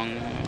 along.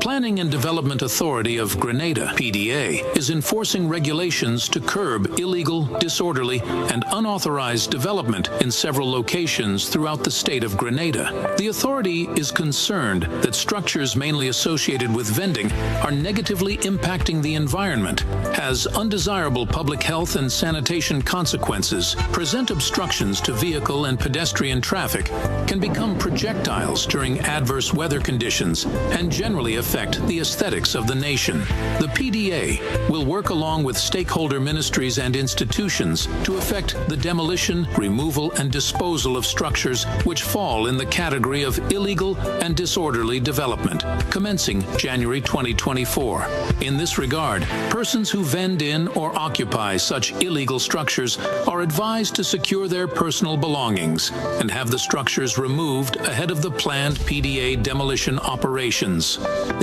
Planning and Development Authority of Grenada, PDA, is enforcing regulations to curb illegal, disorderly, and unauthorized development in several locations throughout the state of Grenada. The authority is concerned that structures mainly associated with vending are negatively impacting the environment, has undesirable public health and sanitation consequences, present obstructions to vehicle and pedestrian traffic, can become projectiles during adverse weather conditions, and generally affect affect the aesthetics of the nation. The PDA will work along with stakeholder ministries and institutions to effect the demolition, removal, and disposal of structures which fall in the category of illegal and disorderly development, commencing January 2024. In this regard, persons who vend in or occupy such illegal structures are advised to secure their personal belongings and have the structures removed ahead of the planned PDA demolition operations.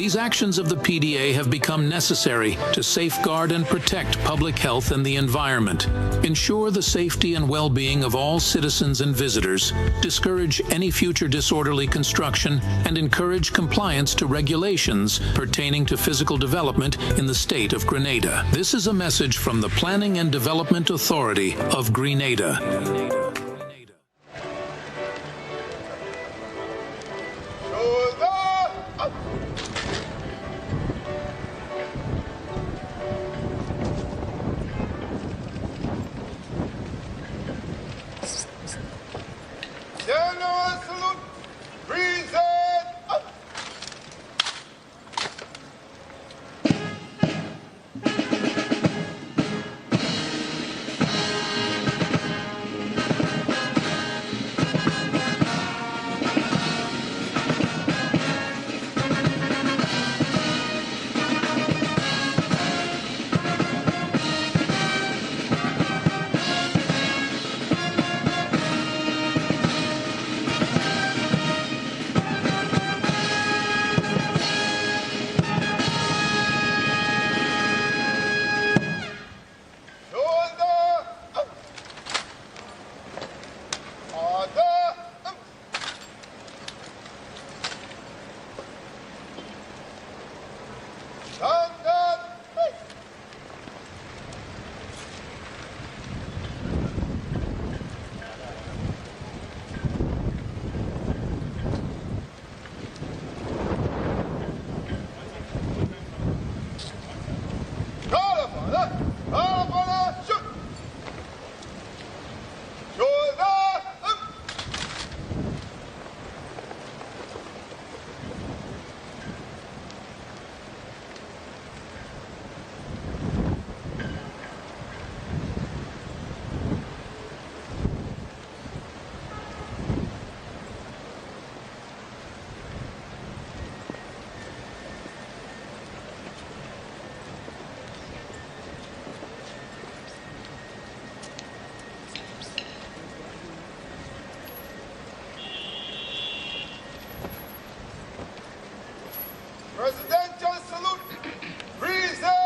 These actions of the PDA have become necessary to safeguard and protect public health and the environment, ensure the safety and well-being of all citizens and visitors, discourage any future disorderly construction, and encourage compliance to regulations pertaining to physical development in the state of Grenada. This is a message from the Planning and Development Authority of Grenada. Presidential salute. Present.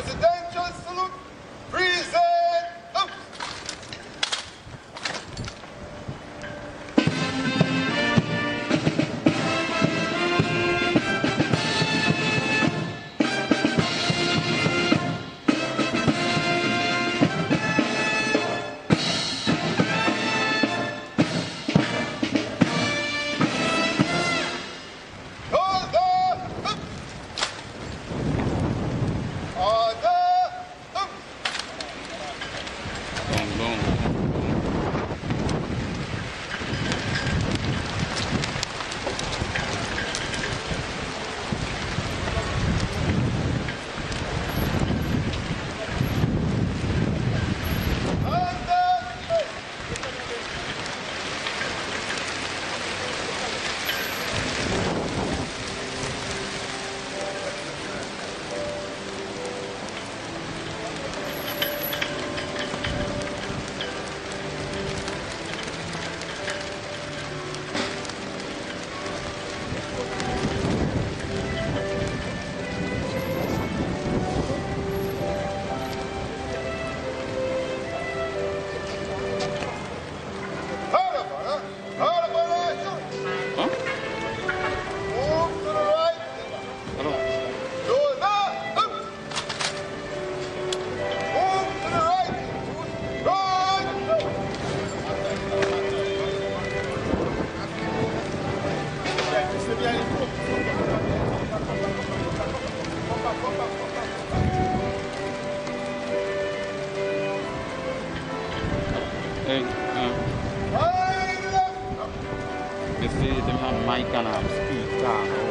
Presidential salute. Present up. Hey, you see them have mic and have speaker.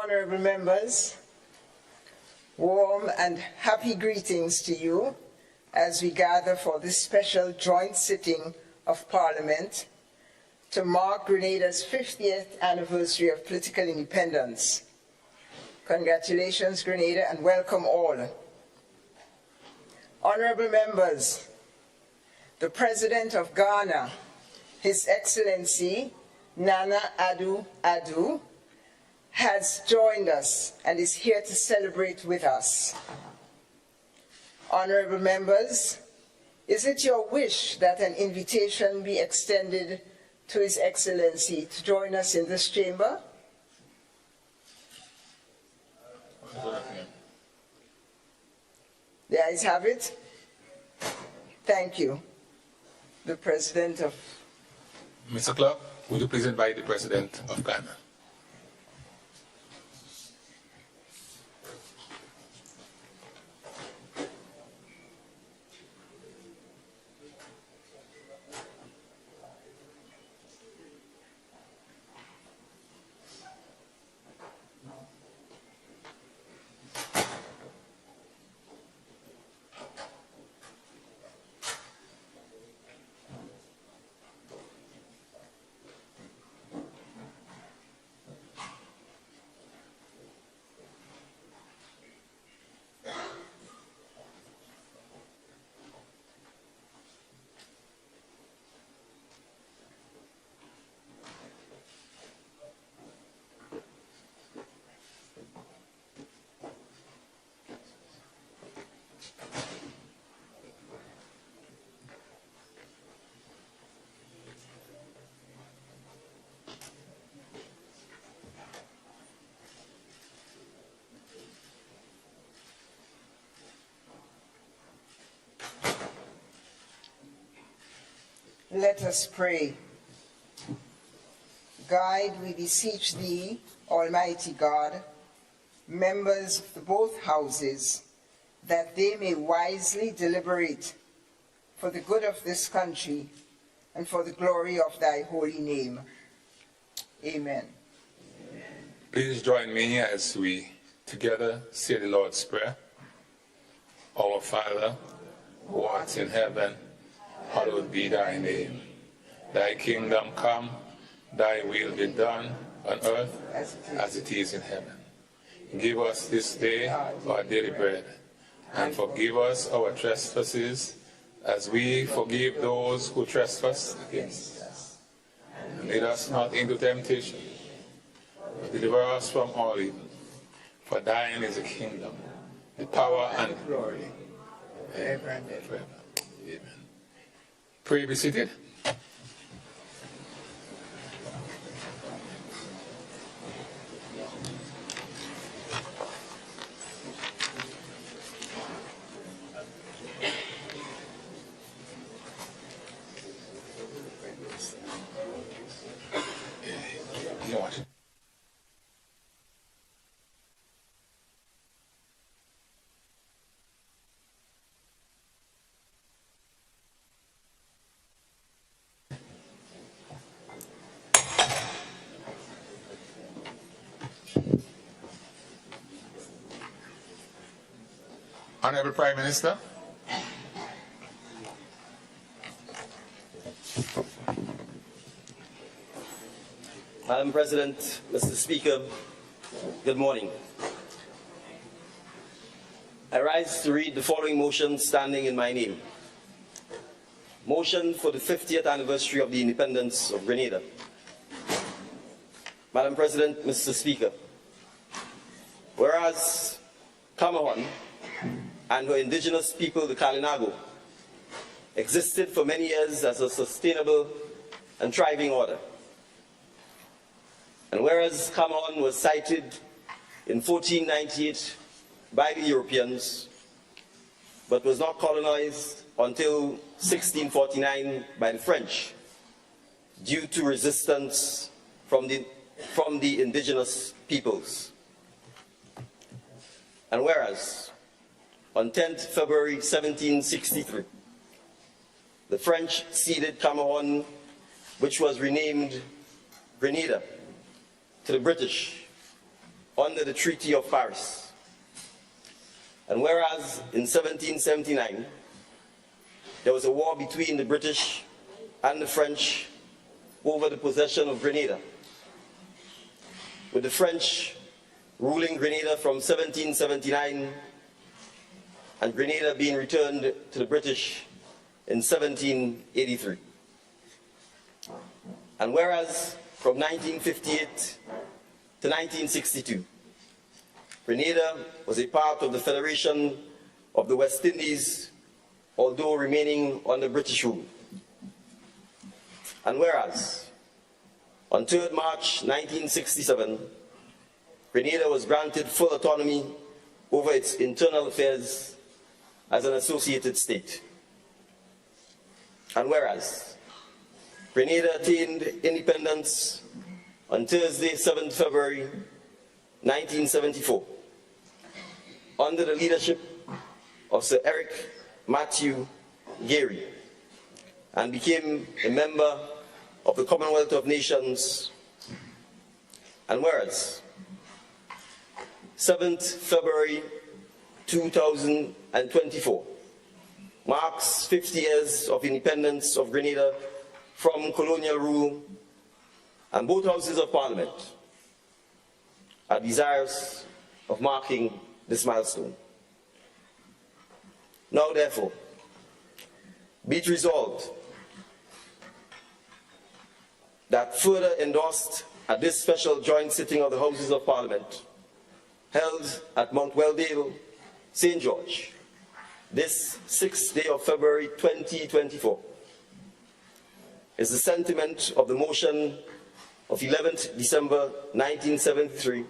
Honorable members, warm and happy greetings to you as we gather for this special joint sitting of Parliament to mark Grenada's 50th anniversary of political independence. Congratulations, Grenada, and welcome all. Honorable members, the President of Ghana, His Excellency Nana Addo, has joined us and is here to celebrate with us. Honorable members, is it your wish that an invitation be extended to His Excellency to join us in this chamber? The ayes have it. Thank you. The President of... Mr. Clerk, would you please invite the President of Ghana? Let us pray. Guide, we beseech thee, Almighty God, members of the both houses, that they may wisely deliberate for the good of this country and for the glory of thy holy name. Amen. Please join me as we together say the Lord's Prayer. Our Father, who art in heaven, hallowed be thy name. Thy kingdom come, thy will be done on earth as it is in heaven. Give us this day our daily bread, and forgive us our trespasses, as we forgive those who trespass against us. And lead us not into temptation, but deliver us from all evil. For thine is the kingdom, the power, and the glory, ever and ever. Amen. Pray, be seated. Honorable Prime Minister. Madam President, Mr. Speaker, good morning. I rise to read the following motion standing in my name. Motion for the 50th anniversary of the independence of Grenada. Madam President, Mr. Speaker, whereas Cameroon and her indigenous people, the Kalinago, existed for many years as a sustainable and thriving order. And whereas Cameroon was sighted in 1498 by the Europeans, but was not colonized until 1649 by the French, due to resistance from the indigenous peoples. And whereas on 10th February 1763, the French ceded Cameroon, which was renamed Grenada, to the British under the Treaty of Paris. And whereas in 1779, there was a war between the British and the French over the possession of Grenada, with the French ruling Grenada from 1779 and Grenada being returned to the British in 1783. And whereas from 1958 to 1962, Grenada was a part of the Federation of the West Indies, although remaining under British rule. And whereas on 3rd March 1967, Grenada was granted full autonomy over its internal affairs as an associated state. And whereas Grenada attained independence on Thursday, 7th February 1974, under the leadership of Sir Eric Matthew Gary, and became a member of the Commonwealth of Nations. And whereas 7th February 2024 marks 50 years of independence of Grenada from colonial rule, and both houses of Parliament are desirous of marking this milestone. Now, therefore, be it resolved that further endorsed at this special joint sitting of the Houses of Parliament held at Mount Weldale, St. George, this 6th day of February 2024, is the sentiment of the motion of 11th December 1973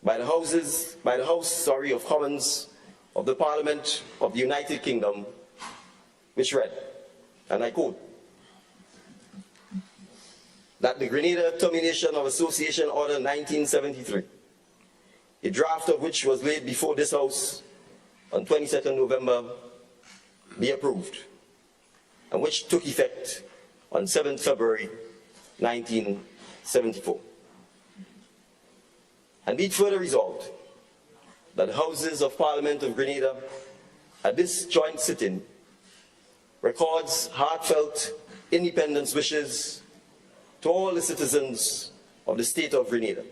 by the House of Commons of the Parliament of the United Kingdom, which read, and I quote, that the Grenada Termination of Association Order 1973, a draft of which was laid before this House on 22nd November, be approved, and which took effect on 7th February 1974. And be it further resolved that the Houses of Parliament of Grenada at this joint sitting records heartfelt independence wishes to all the citizens of the state of Grenada.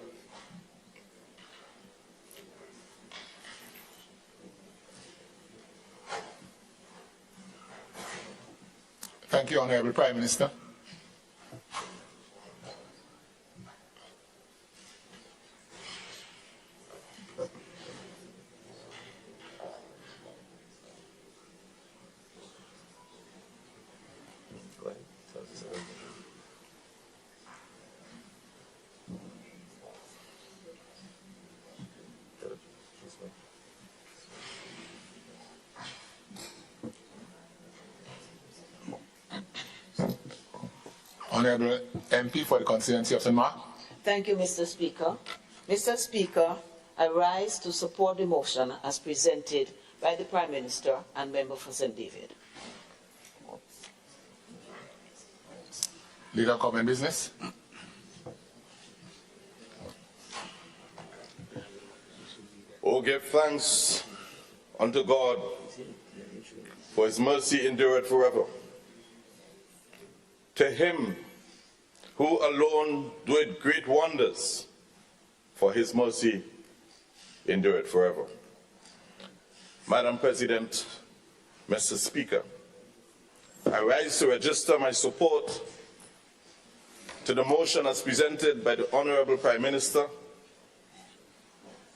Thank you, Honorable Prime Minister. Honorable MP for the constituency of St. Mark. Thank you, Mr. Speaker. Mr. Speaker, I rise to support the motion as presented by the Prime Minister and member for St. David. Leader of Government Business. Oh, give thanks unto God, for his mercy endureth forever. To him who alone doeth great wonders, for his mercy endureth forever. Madam President, Mr. Speaker, I rise to register my support to the motion as presented by the Honorable Prime Minister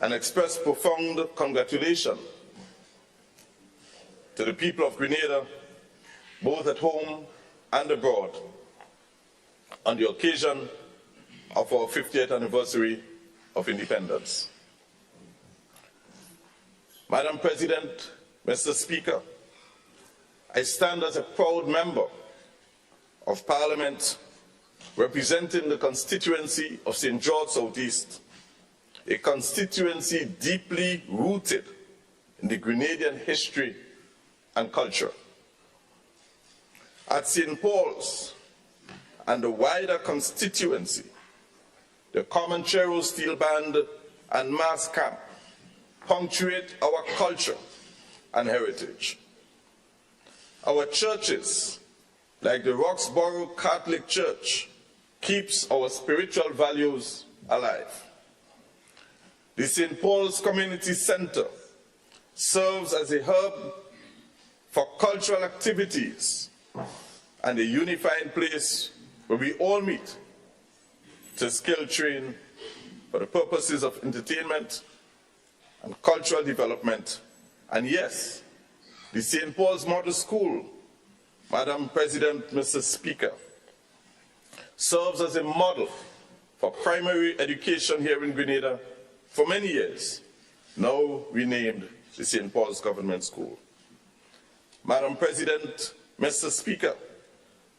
and express profound congratulations to the people of Grenada, both at home and abroad, on the occasion of our 50th anniversary of independence. Madam President, Mr. Speaker, I stand as a proud member of Parliament representing the constituency of St. George Southeast, a constituency deeply rooted in the Grenadian history and culture. At St. Paul's and the wider constituency, the Common Chero Steel Band and mass camp punctuate our culture and heritage. Our churches, like the Roxborough Catholic Church, keeps our spiritual values alive. The St. Paul's Community Center serves as a hub for cultural activities and a unifying place where we all meet to skill train for the purposes of entertainment and cultural development. And yes, the St. Paul's Model School, Madam President, Mr. Speaker, serves as a model for primary education here in Grenada for many years, now renamed the St. Paul's Government School. Madam President, Mr. Speaker,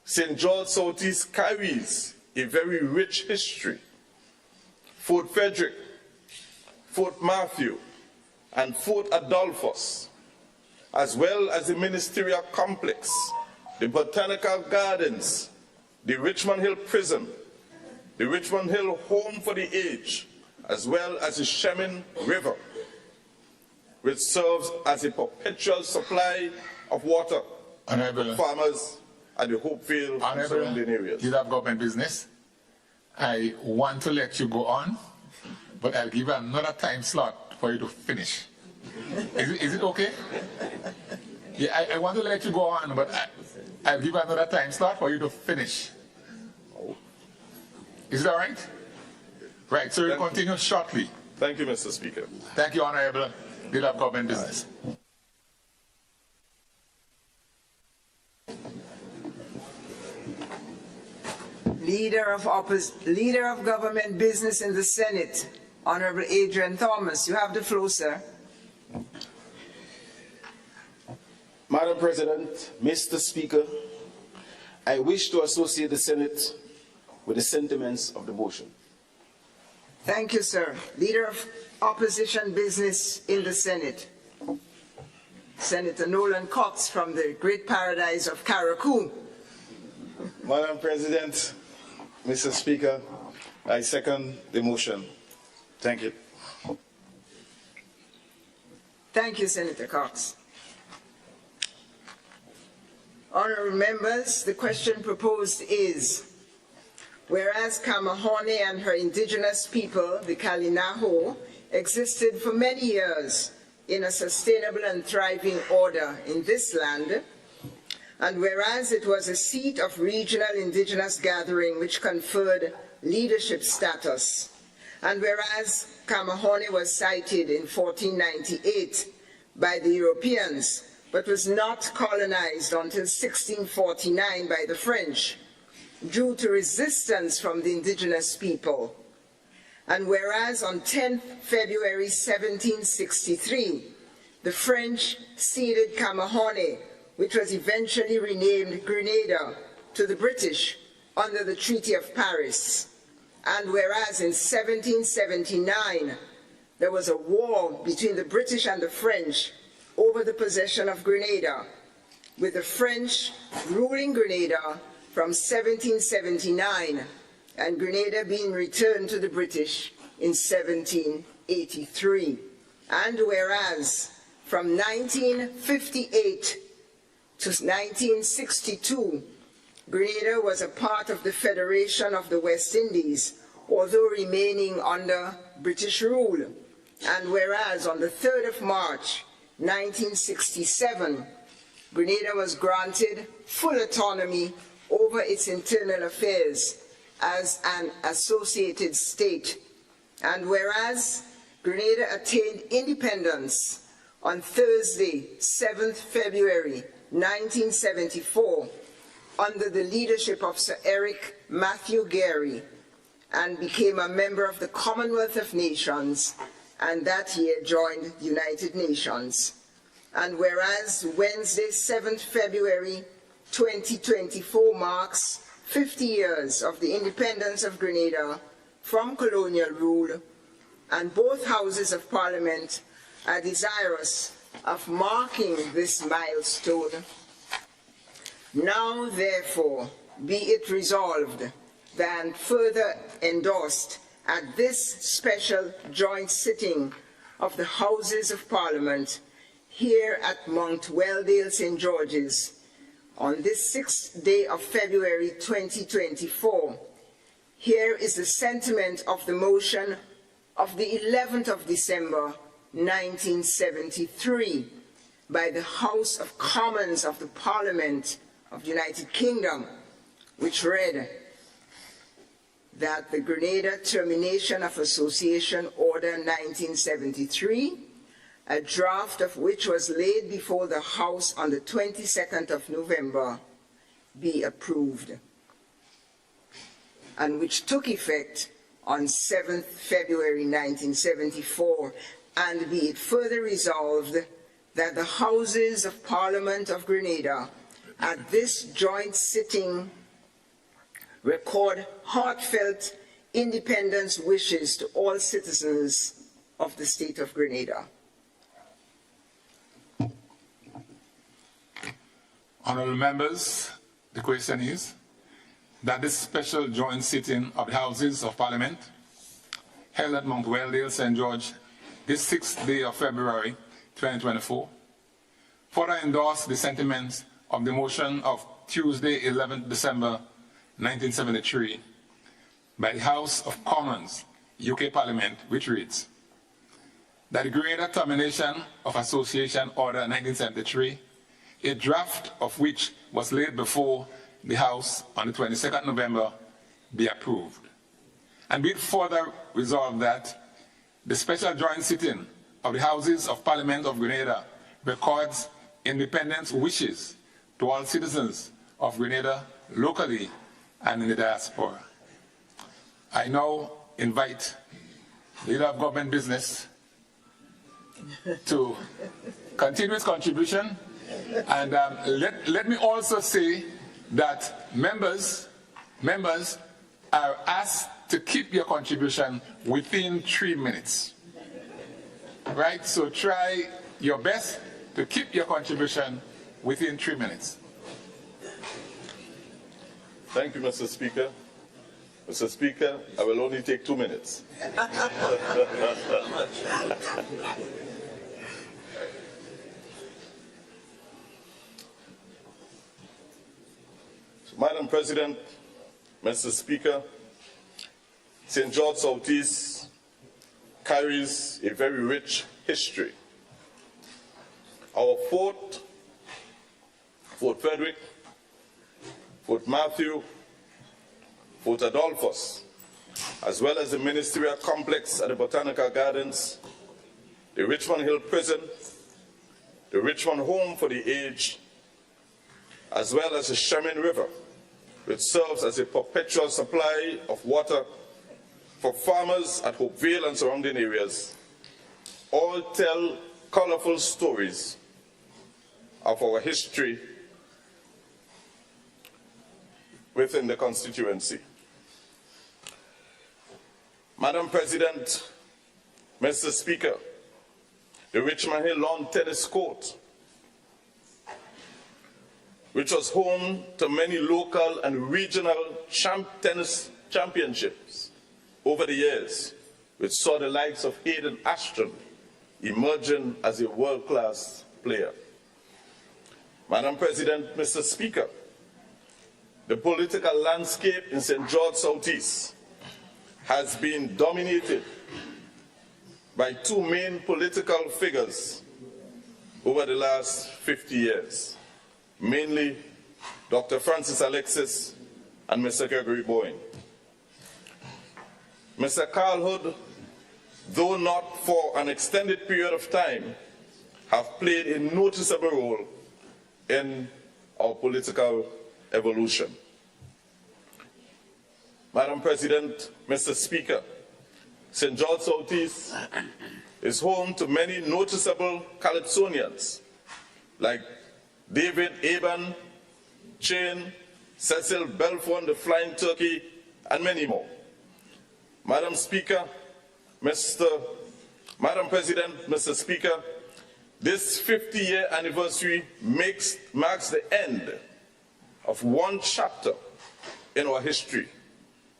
St. George Southeast carries a very rich history. Fort Frederick, Fort Matthew, and Fort Adolphus, as well as the ministerial complex, the botanical gardens, the Richmond Hill Prison, the Richmond Hill Home for the Aged, as well as the Shemin River, which serves as a perpetual supply of water to farmers at the Hopefield and surrounding areas. You have government business. I want to let you go on, but I'll give you another time slot for you to finish. Is it okay? Yeah, I want to let you go on, but I'll give you another time slot for you to finish. Is it all right? Right, so we'll continue shortly. Thank you, Mr. Speaker. Thank you, Honorable Leader of Government Business. Leader of Government Business in the Senate, Honorable Adrian Thomas. You have the floor, sir. Madam President, Mr. Speaker, I wish to associate the Senate with the sentiments of the motion. Thank you, sir. Leader of Opposition Business in the Senate, Senator Nolan Cox from the Great Paradise of Carriacou. Madam President, Mr. Speaker, I second the motion. Thank you. Thank you, Senator Cox. Honourable members, the question proposed is, whereas Kamahorne and her indigenous people, the Kalinaho, existed for many years in a sustainable and thriving order in this land, and whereas it was a seat of regional indigenous gathering which conferred leadership status, and whereas Kamahorne was sited in 1498 by the Europeans, but was not colonized until 1649 by the French, due to resistance from the indigenous people. And whereas on 10th February 1763, the French ceded Kamahorne, which was eventually renamed Grenada, to the British under the Treaty of Paris. And whereas in 1779, there was a war between the British and the French over the possession of Grenada, with the French ruling Grenada from 1779 and Grenada being returned to the British in 1783. And whereas from 1958 to 1962, Grenada was a part of the Federation of the West Indies, although remaining under British rule. And whereas on the 3rd of March, 1967, Grenada was granted full autonomy over its internal affairs as an associated state. And whereas Grenada attained independence on Thursday, 7th February 1974, under the leadership of Sir Eric Matthew Gary, and became a member of the Commonwealth of Nations, and that year joined the United Nations. And whereas Wednesday, 7th February 2024 marks 50 years of the independence of Grenada from colonial rule, and both houses of Parliament are desirous of marking this milestone, now therefore be it resolved and further endorsed at this special joint sitting of the Houses of Parliament here at Mount Welldale, St. George's, on this 6th day of February 2024, here is the sentiment of the motion of the 11th of December, 1973, by the House of Commons of the Parliament of the United Kingdom, which read that the Grenada Termination of Association Order 1973, a draft of which was laid before the House on the 22nd of November, be approved, and which took effect on 7th February 1974, and be it further resolved that the Houses of Parliament of Grenada at this joint sitting record heartfelt independence wishes to all citizens of the state of Grenada. Honourable members, the question is that this special joint sitting of the Houses of Parliament held at Mount Welldale, St. George, this 6th day of February 2024, further endorse the sentiments of the motion of Tuesday, 11th December 1973, by the House of Commons, UK Parliament, which reads, that the Grenada Termination of Association Order 1973, a draft of which was laid before the House on the 22nd November, be approved. And be it further resolved that the special joint sitting of the Houses of Parliament of Grenada records independence wishes to all citizens of Grenada locally and in the diaspora. I now invite the Leader of Government Business to continue his contribution. And let me also say that members are asked to keep your contribution within 3 minutes. Right? So try your best to keep your contribution within 3 minutes. Thank you, Mr. Speaker. Mr. Speaker, I will only take 2 minutes. Madam President, Mr. Speaker, St. George Southeast carries a very rich history. Our Fort Frederick, Fort Matthew, Fort Adolphus, as well as the ministerial complex at the Botanical Gardens, the Richmond Hill Prison, the Richmond Home for the Aged, as well as the Sherman River, which serves as a perpetual supply of water for farmers at Hope Vale and surrounding areas, all tell colorful stories of our history within the constituency. Madam President, Mr. Speaker, the Richmond Hill Lawn Tennis Court, which was home to many local and regional tennis championships over the years, which saw the likes of Hayden Ashton emerging as a world-class player. Madam President, Mr. Speaker, the political landscape in St. George Southeast has been dominated by two main political figures over the last 50 years, mainly Dr. Francis Alexis and Mr. Gregory Bowen. Mr. Carl Hood, though not for an extended period of time, have played a noticeable role in our political evolution. Madam President, Mr. Speaker, St. George Southeast is home to many noticeable Calypsonians like David Aban, Chain, Cecil Belfon, the Flying Turkey, and many more. Madam Speaker, Madam President, Mr. Speaker, this 50-year anniversary marks the end of one chapter in our history,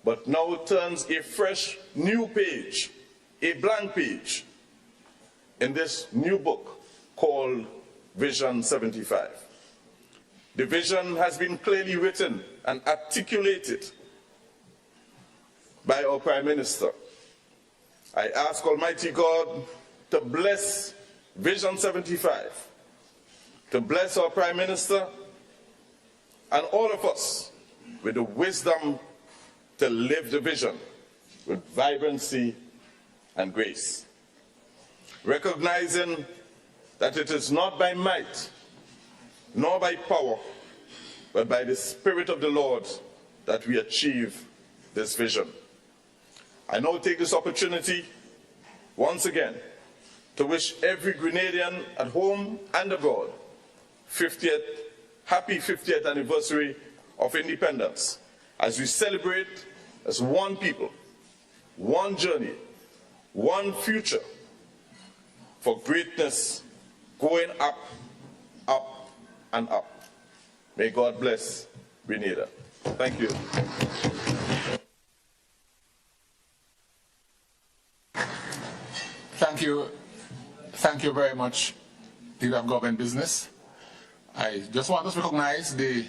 but now turns a fresh new page, a blank page, in this new book called Vision 75. The vision has been clearly written and articulated by our Prime Minister. I ask Almighty God to bless Vision 75, to bless our Prime Minister and all of us with the wisdom to live the vision with vibrancy and grace, recognizing that it is not by might nor by power, but by the Spirit of the Lord that we achieve this vision. I now take this opportunity once again to wish every Grenadian at home and abroad happy 50th anniversary of independence, as we celebrate as one people, one journey, one future for greatness going up, up, and up. May God bless Grenada. Thank you. Thank you very much, Leader of Government Business. I just want us to recognize the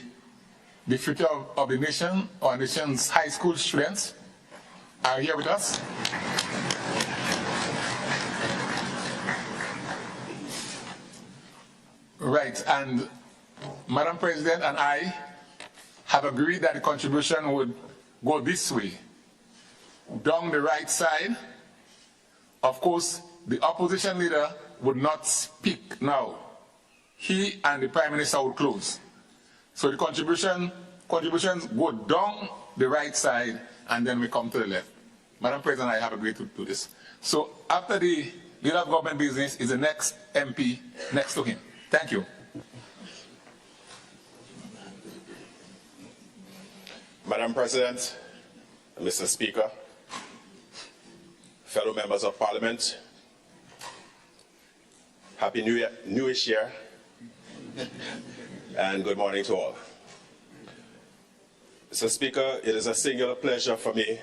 future of the nation. Our nation's high school students are here with us. Right, and Madam President and I have agreed that the contribution would go this way, down the right side. Of course, the opposition leader would not speak now. He and the Prime Minister would close. So the contributions go down the right side and then we come to the left. Madam President, I have agreed to do this. So after the Leader of Government Business is the next MP next to him. Thank you. Madam President, Mr. Speaker, fellow members of Parliament, Happy Newish Year, and good morning to all. Mr. Speaker, it is a singular pleasure for me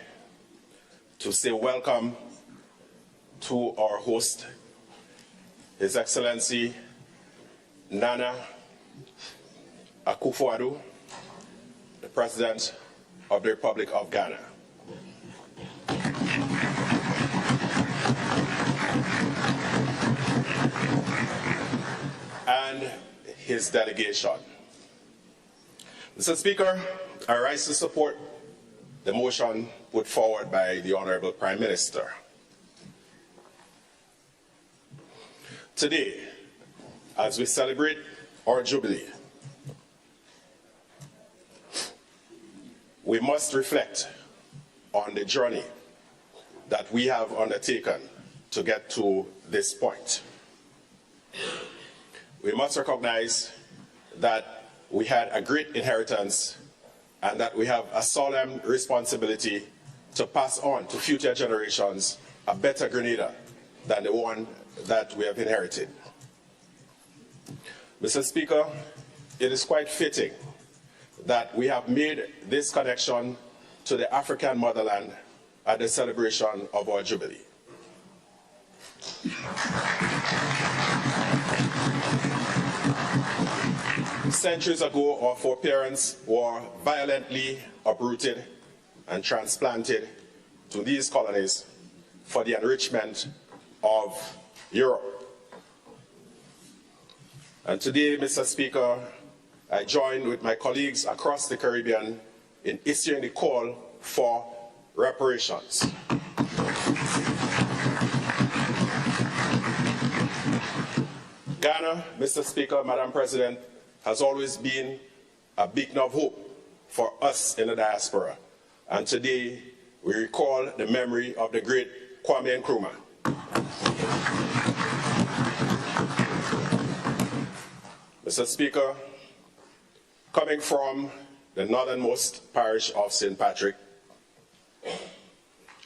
to say welcome to our host, His Excellency Nana Akufo-Addo, the President of the Republic of Ghana. And his delegation. Mr. Speaker, I rise to support the motion put forward by the Honorable Prime Minister. Today, as we celebrate our Jubilee, we must reflect on the journey that we have undertaken to get to this point. We must recognize that we had a great inheritance and that we have a solemn responsibility to pass on to future generations a better Grenada than the one that we have inherited. Mr. Speaker, it is quite fitting that we have made this connection to the African motherland at the celebration of our Jubilee. Centuries ago, our foreparents were violently uprooted and transplanted to these colonies for the enrichment of Europe. And today, Mr. Speaker, I join with my colleagues across the Caribbean in issuing the call for reparations. Ghana, Mr. Speaker, Madam President, has always been a beacon of hope for us in the diaspora. And today, we recall the memory of the great Kwame Nkrumah. Mr. Speaker, coming from the northernmost parish of St. Patrick,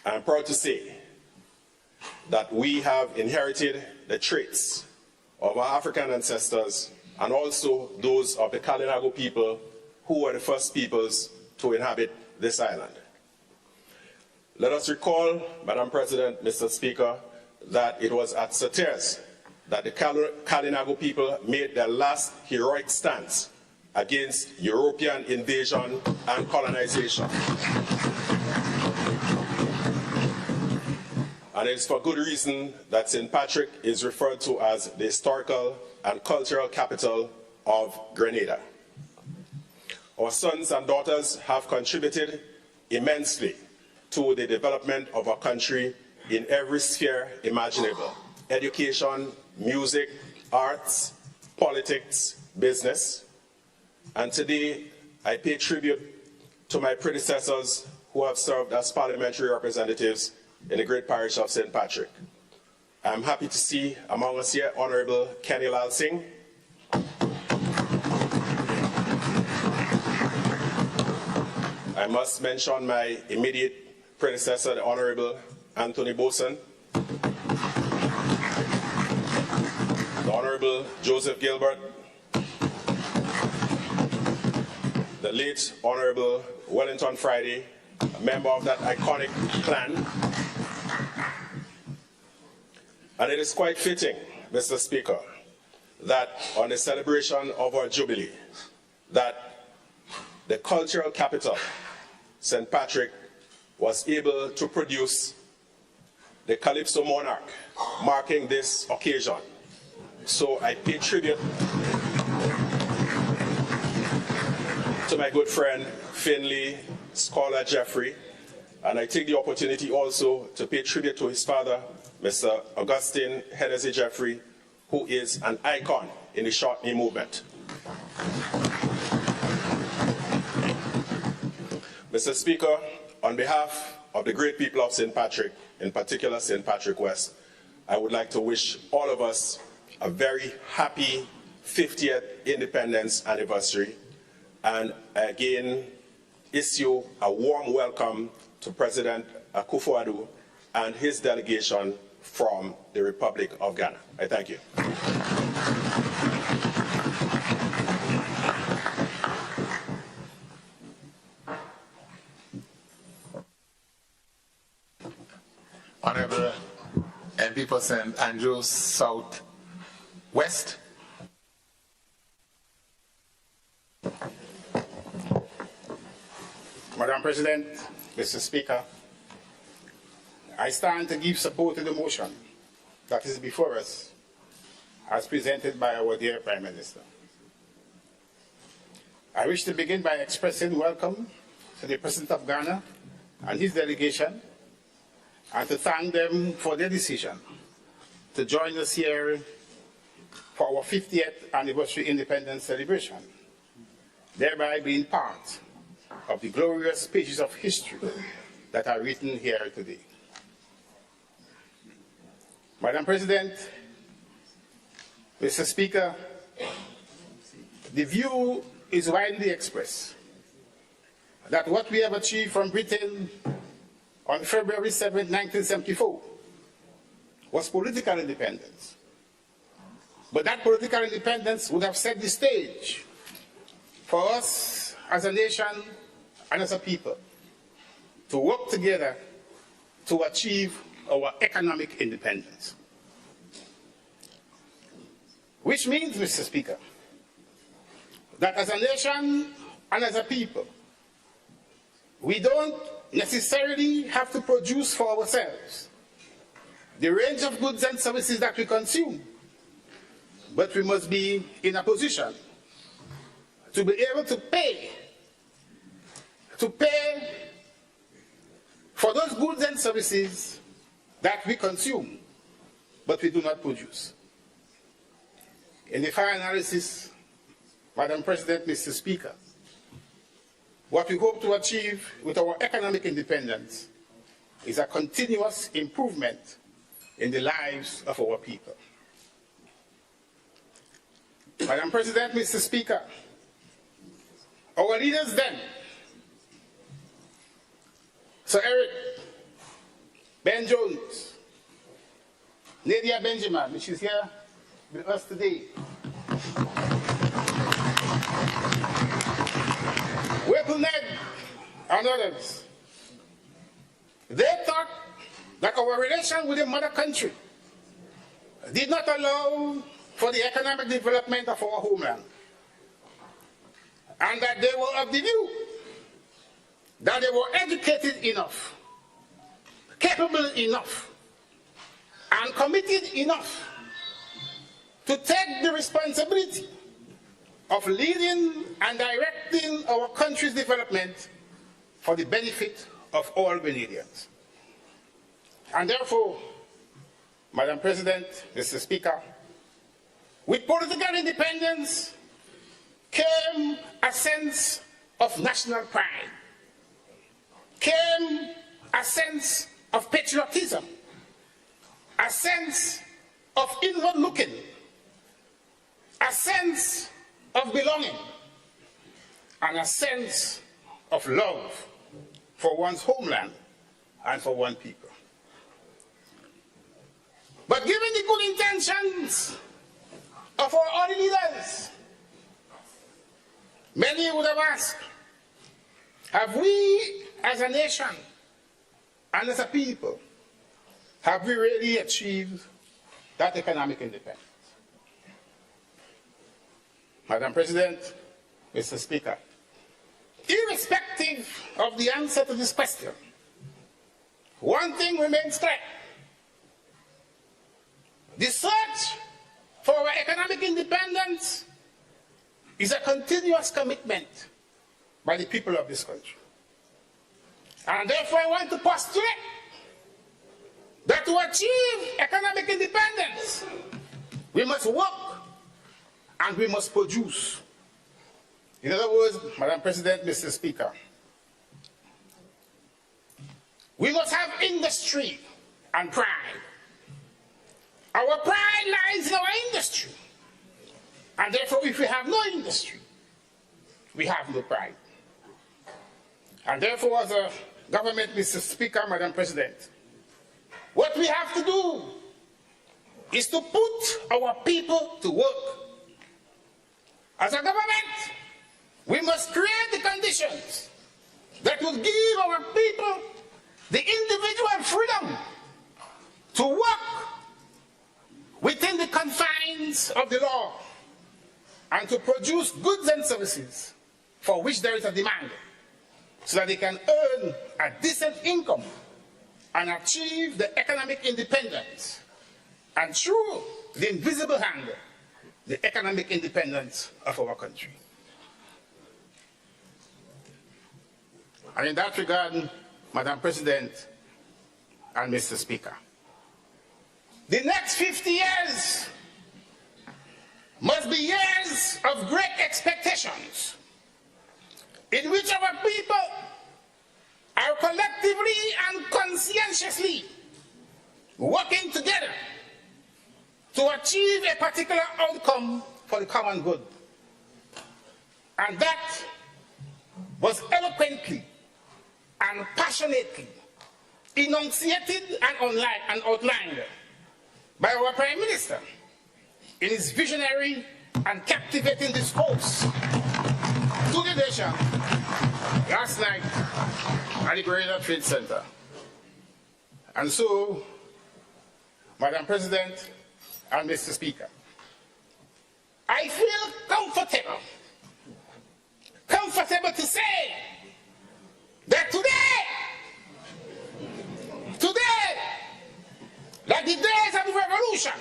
I am proud to say that we have inherited the traits of our African ancestors and also those of the Kalinago people who were the first peoples to inhabit this island. Let us recall, Madam President, Mr. Speaker, that it was at Sauteurs that the Kalinago people made their last heroic stance against European invasion and colonization. And it's for good reason that St. Patrick is referred to as the historical and cultural capital of Grenada. Our sons and daughters have contributed immensely to the development of our country in every sphere imaginable: education, music, arts, politics, business. And today, I pay tribute to my predecessors who have served as parliamentary representatives in the great parish of St. Patrick. I'm happy to see among us here Honorable Kenny Lal Singh, I must mention my immediate predecessor, the Honorable Anthony Boson, the Honorable Joseph Gilbert, the late Honorable Wellington Friday, a member of that iconic clan. And it is quite fitting, Mr. Speaker, that on the celebration of our Jubilee, that the cultural capital, St. Patrick, was able to produce the Calypso Monarch, marking this occasion. So I pay tribute to my good friend Finley Scholar Jeffrey, and I take the opportunity also to pay tribute to his father, Mr. Augustine Hennessy Jeffrey, who is an icon in the short knee movement. Mr. Speaker, on behalf of the great people of St. Patrick, in particular St. Patrick West, I would like to wish all of us a very happy 50th independence anniversary, and again issue a warm welcome to President Akufo-Addo and his delegation from the Republic of Ghana. I thank you. Honorable MP for St. Andrews South West. Madam President, Mr. Speaker, I stand to give support to the motion that is before us as presented by our dear Prime Minister. I wish to begin by expressing welcome to the President of Ghana and his delegation, and to thank them for their decision to join us here for our 50th anniversary independence celebration, thereby being part of the glorious pages of history that are written here today. Madam President, Mr. Speaker, the view is widely expressed that what we have achieved from Britain on February 7, 1974 was political independence. But that political independence would have set the stage for us as a nation and as a people to work together to achieve our economic independence. Which means, Mr. Speaker, that as a nation and as a people, we don't necessarily have to produce for ourselves the range of goods and services that we consume, but we must be in a position to be able to pay for those goods and services that we consume, but we do not produce. In the final analysis, Madam President, Mr. Speaker, what we hope to achieve with our economic independence is a continuous improvement in the lives of our people. Madam President, Mr. Speaker, our leaders then, Sir Eric, Ben Jones, Nadia Benjamin, which is here with us today, Whipple Ned, and others, They thought that our relation with the mother country did not allow for the economic development of our homeland, and that they were of the view that they were educated enough, capable enough, and committed enough to take the responsibility of leading and directing our country's development for the benefit of all Grenadians. And therefore, Madam President, Mr. Speaker, with political independence came a sense of national pride, came a sense of patriotism, a sense of inward looking, a sense of belonging, and a sense of love for one's homeland and for one people. But given the good intentions of our early leaders, many would have asked, have we as a nation and as a people, have we really achieved that economic independence? Madam President, Mr. Speaker, irrespective of the answer to this question, one thing remains clear. The search for our economic independence is a continuous commitment by the people of this country. And therefore I want to postulate that to achieve economic independence, we must work and we must produce. In other words, Madam President, Mr. Speaker, we must have industry and pride. Our pride lies in our industry. And therefore, if we have no industry, we have no pride. And therefore, as a government, Mr. Speaker, Madam President, what we have to do is to put our people to work. As a government, we must create the conditions that will give our people the individual freedom to work within the confines of the law and to produce goods and services for which there is a demand, so that they can earn a decent income and achieve the economic independence, and through the invisible hand, the economic independence of our country. And in that regard, Madam President and Mr. Speaker, the next 50 years must be years of great expectations, in which our people are collectively and conscientiously working together to achieve a particular outcome for the common good. And that was eloquently and passionately enunciated and outlined by our Prime Minister in his visionary and captivating discourse to the nation last night at the Grenada Trade Center. And so, Madam President and Mr. Speaker, I feel comfortable to say that today, like the days of the revolution,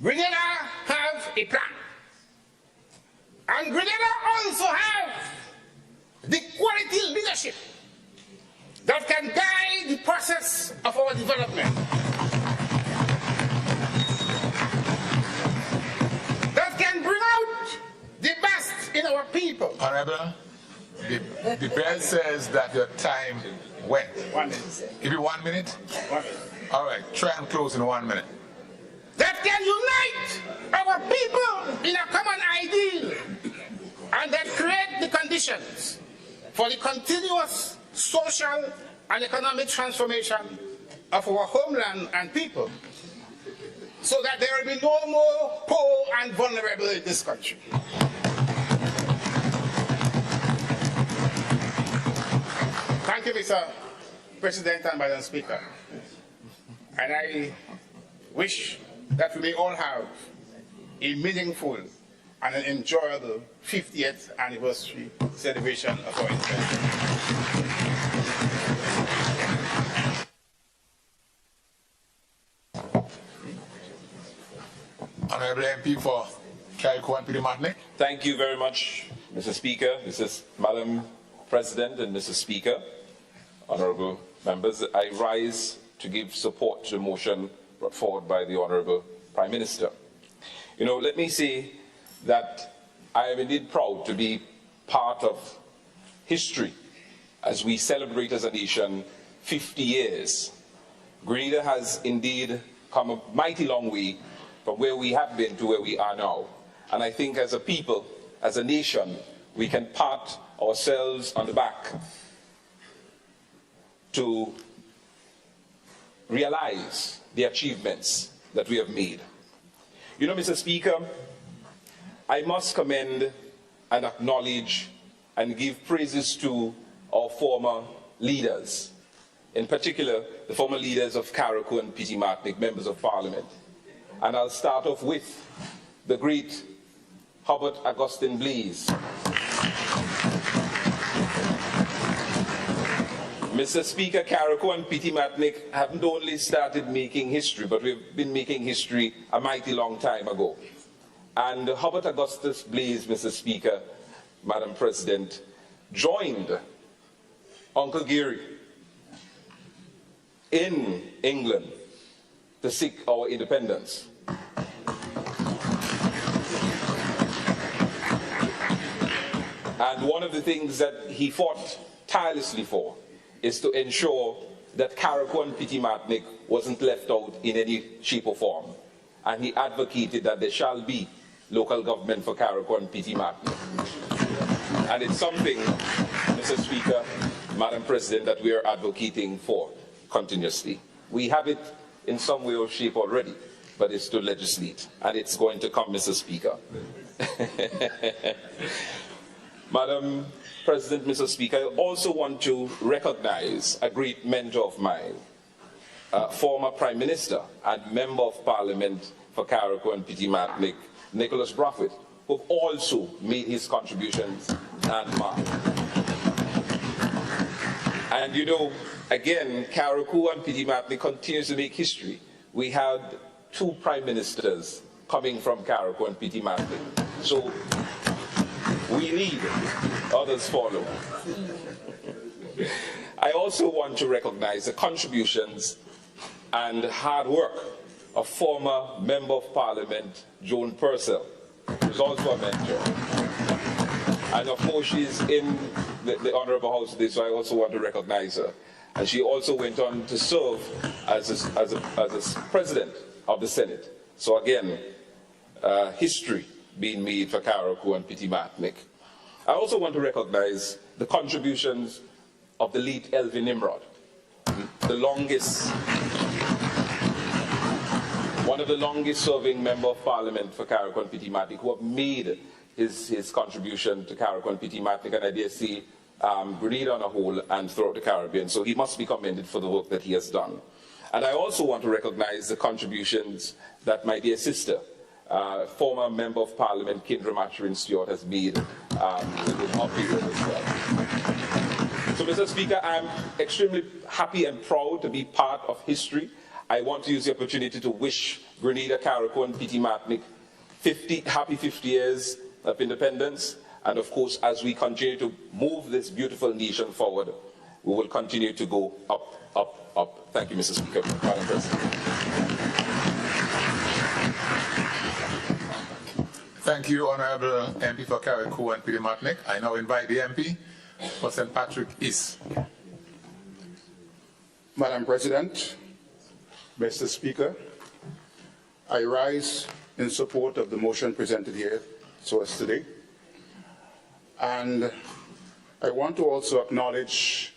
Grenada have a plan. And Grenada also have the quality leadership that can guide the process of our development, that can bring out the best in our people. Honorable, the bell says that your time went. 1 minute. Give you 1 minute? 1 minute. All right, try and close in 1 minute. That can unite our people in a common ideal, and that create the conditions for the continuous social and economic transformation of our homeland and people, so that there will be no more poor and vulnerable in this country. Thank you, Mr. President and Madam Speaker. And I wish that we may all have a meaningful and an enjoyable 50th anniversary celebration of our independence. Honorable MP for Carriacou and Pirimatnik. Thank you very much, Mr. Speaker, Madam President and Mr. Speaker, honorable members. I rise to give support to the motion brought forward by the Honorable Prime Minister. You know, let me say that I am indeed proud to be part of history as we celebrate as a nation 50 years. Grenada has indeed come a mighty long way from where we have been to where we are now. And I think as a people, as a nation, we can pat ourselves on the back to realize the achievements that we have made. You know, Mr. Speaker, I must commend and acknowledge and give praises to our former leaders, in particular the former leaders of Carriacou and Pirimatnik, members of Parliament. And I'll start off with the great Hubert Augustine Blaise. Mr. Speaker, Carriacou and Pirimatnik haven't only started making history, but we've been making history a mighty long time ago. And Hubert Augustus Blaise, Mr. Speaker, Madam President, joined Uncle Geary in England to seek our independence. And one of the things that he fought tirelessly for is to ensure that Carriacou and Pirimatnik wasn't left out in any shape or form. And he advocated that there shall be local government for Carriacou and Pirimatnik. And it's something, Mr. Speaker, Madam President, that we are advocating for continuously. We have it in some way or shape already, but it's to legislate, and it's going to come, Mr. Speaker. Madam President, Mr. Speaker, I also want to recognize a great mentor of mine, former Prime Minister and Member of Parliament for Carriacou and Pirimatnik, Nicholas Brathwaite, who have also made his contributions and mark. And you know, again, Carriacou and Pirimatnik continues to make history. We had 2 Prime Ministers coming from Carriacou and Pirimatnik. So we lead, others follow. I also want to recognize the contributions and hard work of former Member of Parliament, Joan Purcell, who's also a mentor. And of course, she's in the Honourable House today, so I also want to recognize her. And she also went on to serve as a President of the Senate. So again, history being made for Carriacou and Pirimatnik. I also want to recognize the contributions of the late Elvin Nimrod, one of the longest serving Member of Parliament for Carriacou and Pirimatnik, who have made his contribution to Carriacou and Pirimatnik, and I dare say Grenada on a whole and throughout the Caribbean. So he must be commended for the work that he has done. And I also want to recognize the contributions that my dear sister, former Member of Parliament, Kindra Maturin Stewart, has made within her period as well. So, Mr. Speaker, I'm extremely happy and proud to be part of history. I want to use the opportunity to wish Grenada, Carriacou and Pirimatnik happy 50 years of independence. And of course, as we continue to move this beautiful nation forward, we will continue to go up, up, up. Thank you, Mr. Speaker, Madam President. Thank you, Honourable MP for Carriacou and Pirimatnik. I now invite the MP for St. Patrick East. Madam President, Mr. Speaker, I rise in support of the motion presented here to us today. And I want to also acknowledge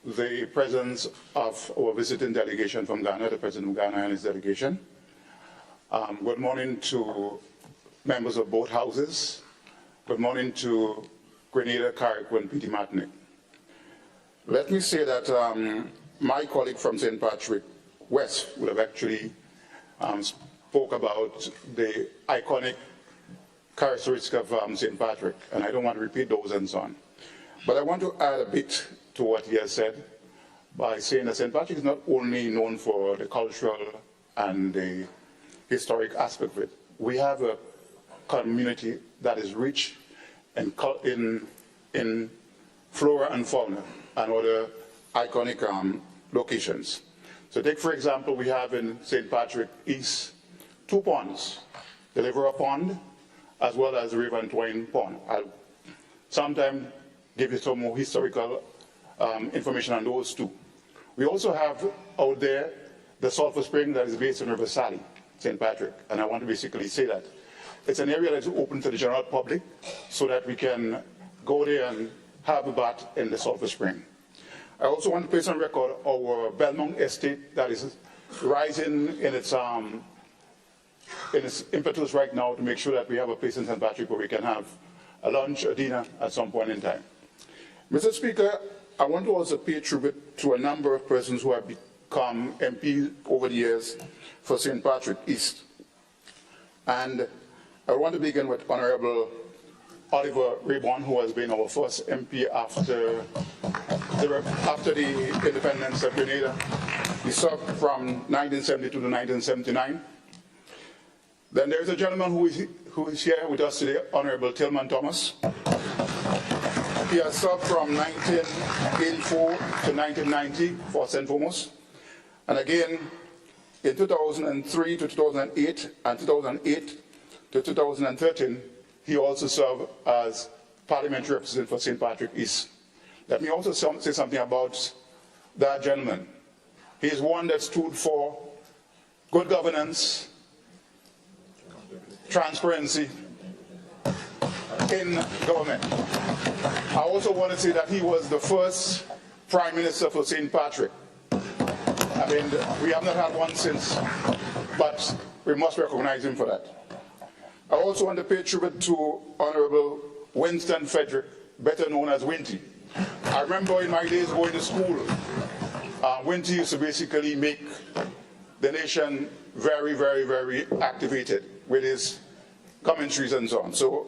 the presence of our visiting delegation from Ghana, the President of Ghana and his delegation. Good morning to members of both houses. Good morning to Grenada, Carriacou and Pirimatnik. Let me say that my colleague from St. Patrick West would have actually spoke about the iconic characteristics of St. Patrick, and I don't want to repeat those and so on. But I want to add a bit to what he has said by saying that St. Patrick is not only known for the cultural and the historic aspect of it. We have a community that is rich in flora and fauna and other iconic locations. So take, for example, we have in St. Patrick East 2 ponds, the Liver Pond as well as the River and Twine Pond. I'll sometime give you some more historical information on those two. We also have out there the sulfur spring that is based in River Sally, St. Patrick, and I want to basically say that it's an area that is open to the general public so that we can go there and have a bath in the sulfur spring. I also want to place on record our Belmont estate that is rising in its impetus right now to make sure that we have a place in St. Patrick where we can have a lunch, a dinner at some point in time. Mr. Speaker, I want to also pay tribute to a number of persons who have become MPs over the years for St. Patrick East. And I want to begin with Honorable Oliver Rayborn, who has been our first MP after the independence of Grenada. He served from 1972 to 1979. Then there is a gentleman who is here with us today, Honorable Tillman Thomas. He has served from 1984 to 1990 for St. Thomas. And again, in 2003 to 2008 and 2008 to 2013, he also served as parliamentary representative for St. Patrick East. Let me also say something about that gentleman. He is one that stood for good governance, transparency in government. I also want to say that he was the first Prime Minister for St. Patrick. I mean, we have not had one since, but we must recognize him for that. I also want to pay tribute to Honorable Winston Frederick, better known as Winty. I remember in my days going to school, Winty used to basically make the nation very, very, very activated with his commentaries and so on. So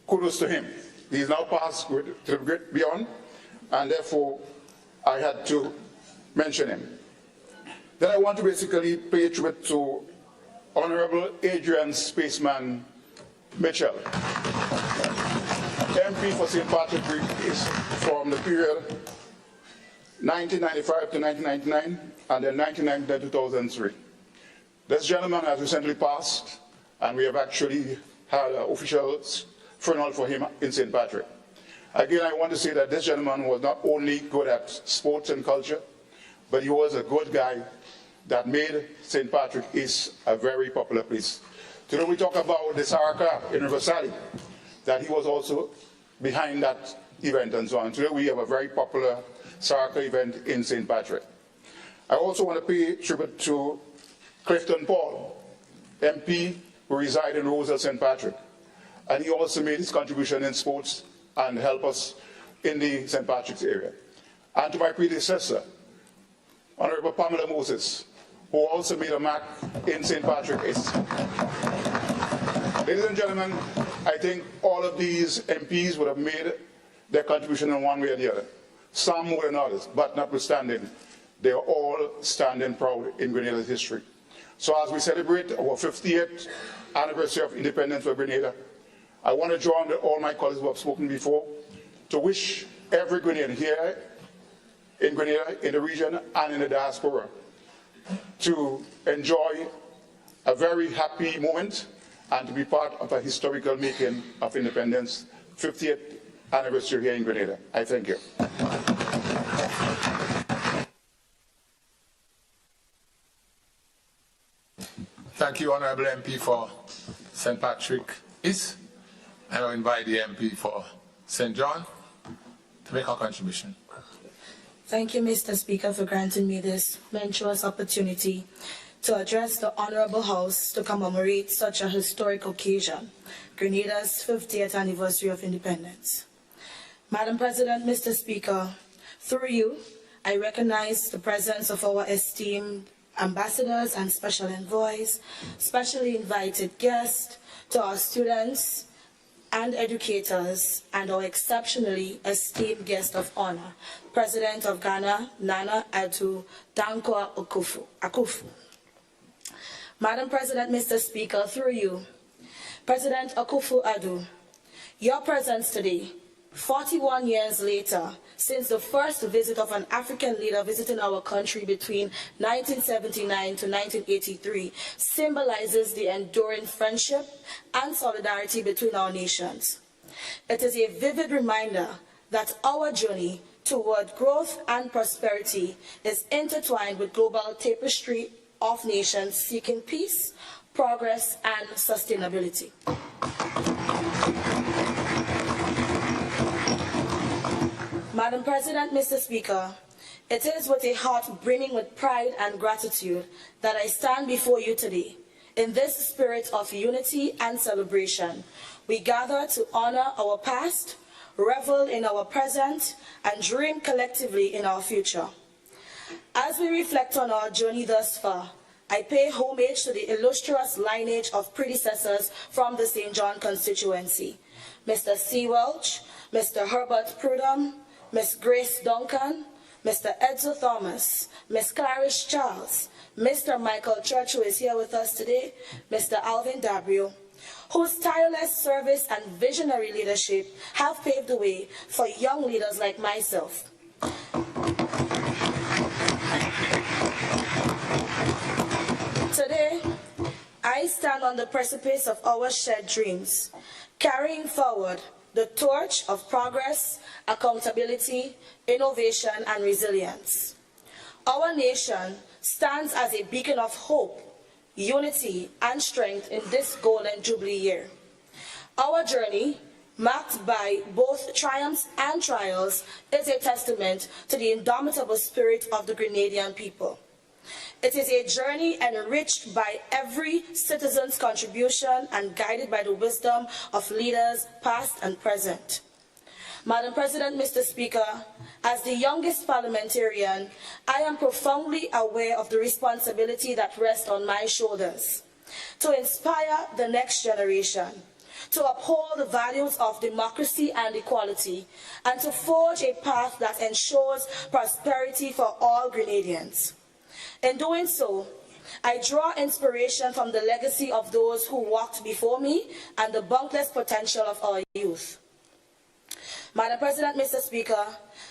kudos to him. He's now passed to the great beyond, and therefore I had to mention him. Then I want to basically pay tribute to Honorable Adrian Spaceman Mitchell, MP for St. Patrick is from the period 1995 to 1999 and then 1999 to 2003. This gentleman has recently passed, and we have actually had an official funeral for him in St. Patrick. Again, I want to say that this gentleman was not only good at sports and culture, but he was a good guy that made St. Patrick East a very popular place. Today we talk about the Saraka in River Sally, that he was also behind that event and so on. Today we have a very popular Saraka event in St. Patrick. I also want to pay tribute to Clifton Paul, MP who reside in Roselle, St. Patrick. And he also made his contribution in sports and helped us in the St. Patrick's area. And to my predecessor, Honorable Pamela Moses, who also made a mark in St. Patrick East. Ladies and gentlemen, I think all of these MPs would have made their contribution in one way or the other. Some more than others, but notwithstanding, they are all standing proud in Grenada's history. So as we celebrate our 50th anniversary of independence for Grenada, I want to join all my colleagues who have spoken before to wish every Grenadian here in Grenada, in the region, and in the diaspora to enjoy a very happy moment and to be part of a historical making of independence, 50th anniversary here in Grenada. I thank you. Thank you, Honourable MP for St. Patrick East. I will invite the MP for St. John to make our contribution. Thank you, Mr. Speaker, for granting me this momentous opportunity to address the Honourable House to commemorate such a historic occasion, Grenada's 50th anniversary of independence. Madam President, Mr. Speaker, Through you, I recognize the presence of our esteemed ambassadors and special envoys, specially invited guests, to our students and educators, and our exceptionally esteemed guest of honor, President of Ghana, Nana Addo Dankwa Akufo. Madam President, Mr. Speaker, through you, President Akufo-Addo, your presence today, 41 years later, since the first visit of an African leader visiting our country between 1979 to 1983, symbolizes the enduring friendship and solidarity between our nations. It is a vivid reminder that our journey toward growth and prosperity is intertwined with global tapestry of nations seeking peace, progress, and sustainability. Madam President, Mr. Speaker, it is with a heart brimming with pride and gratitude that I stand before you today. In this spirit of unity and celebration, we gather to honor our past, revel in our present, and dream collectively in our future. As we reflect on our journey thus far, I pay homage to the illustrious lineage of predecessors from the St. John constituency, Mr. C. Welch, Mr. Herbert Prudhomme, Ms. Grace Duncan, Mr. Edzo Thomas, Ms. Clarice Charles, Mr. Michael Church, who is here with us today, Mr. Alvin Dabrio, whose tireless service and visionary leadership have paved the way for young leaders like myself. Today, I stand on the precipice of our shared dreams, carrying forward the torch of progress, accountability, innovation, and resilience. Our nation stands as a beacon of hope, unity, and strength in this golden jubilee year. Our journey, marked by both triumphs and trials, is a testament to the indomitable spirit of the Grenadian people. It is a journey enriched by every citizen's contribution and guided by the wisdom of leaders past and present. Madam President, Mr. Speaker, as the youngest parliamentarian, I am profoundly aware of the responsibility that rests on my shoulders to inspire the next generation, to uphold the values of democracy and equality, and to forge a path that ensures prosperity for all Grenadians. In doing so, I draw inspiration from the legacy of those who walked before me and the boundless potential of our youth. Madam President, Mr. Speaker,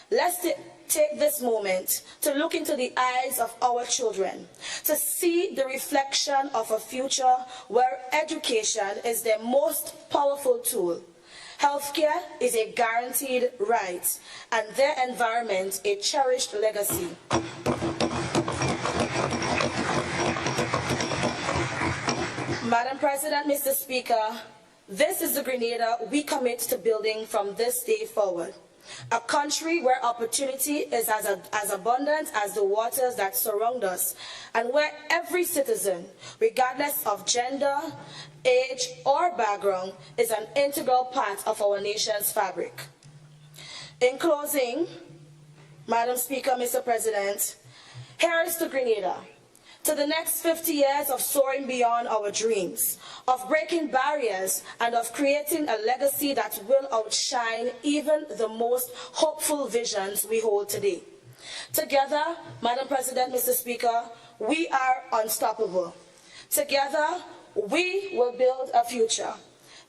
let's take this moment to look into the eyes of our children, to see the reflection of a future where education is their most powerful tool, healthcare is a guaranteed right, and their environment a cherished legacy. Madam President, Mr. Speaker, this is the Grenada we commit to building from this day forward. A country where opportunity is as abundant as the waters that surround us, and where every citizen, regardless of gender, age, or background, is an integral part of our nation's fabric. In closing, Madam Speaker, Mr. President, here is to Grenada, to the next 50 years of soaring beyond our dreams, of breaking barriers, and of creating a legacy that will outshine even the most hopeful visions we hold today. Together, Madam President, Mr. Speaker, we are unstoppable. Together, we will build a future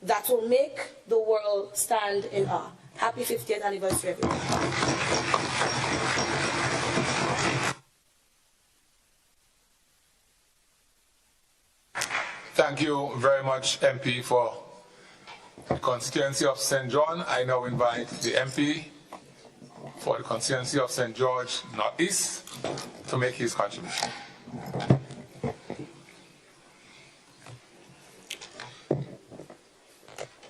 that will make the world stand in awe. Happy 50th anniversary, everyone. Thank you very much, MP, for the constituency of St. John. I now invite the MP for the constituency of St. George Northeast to make his contribution.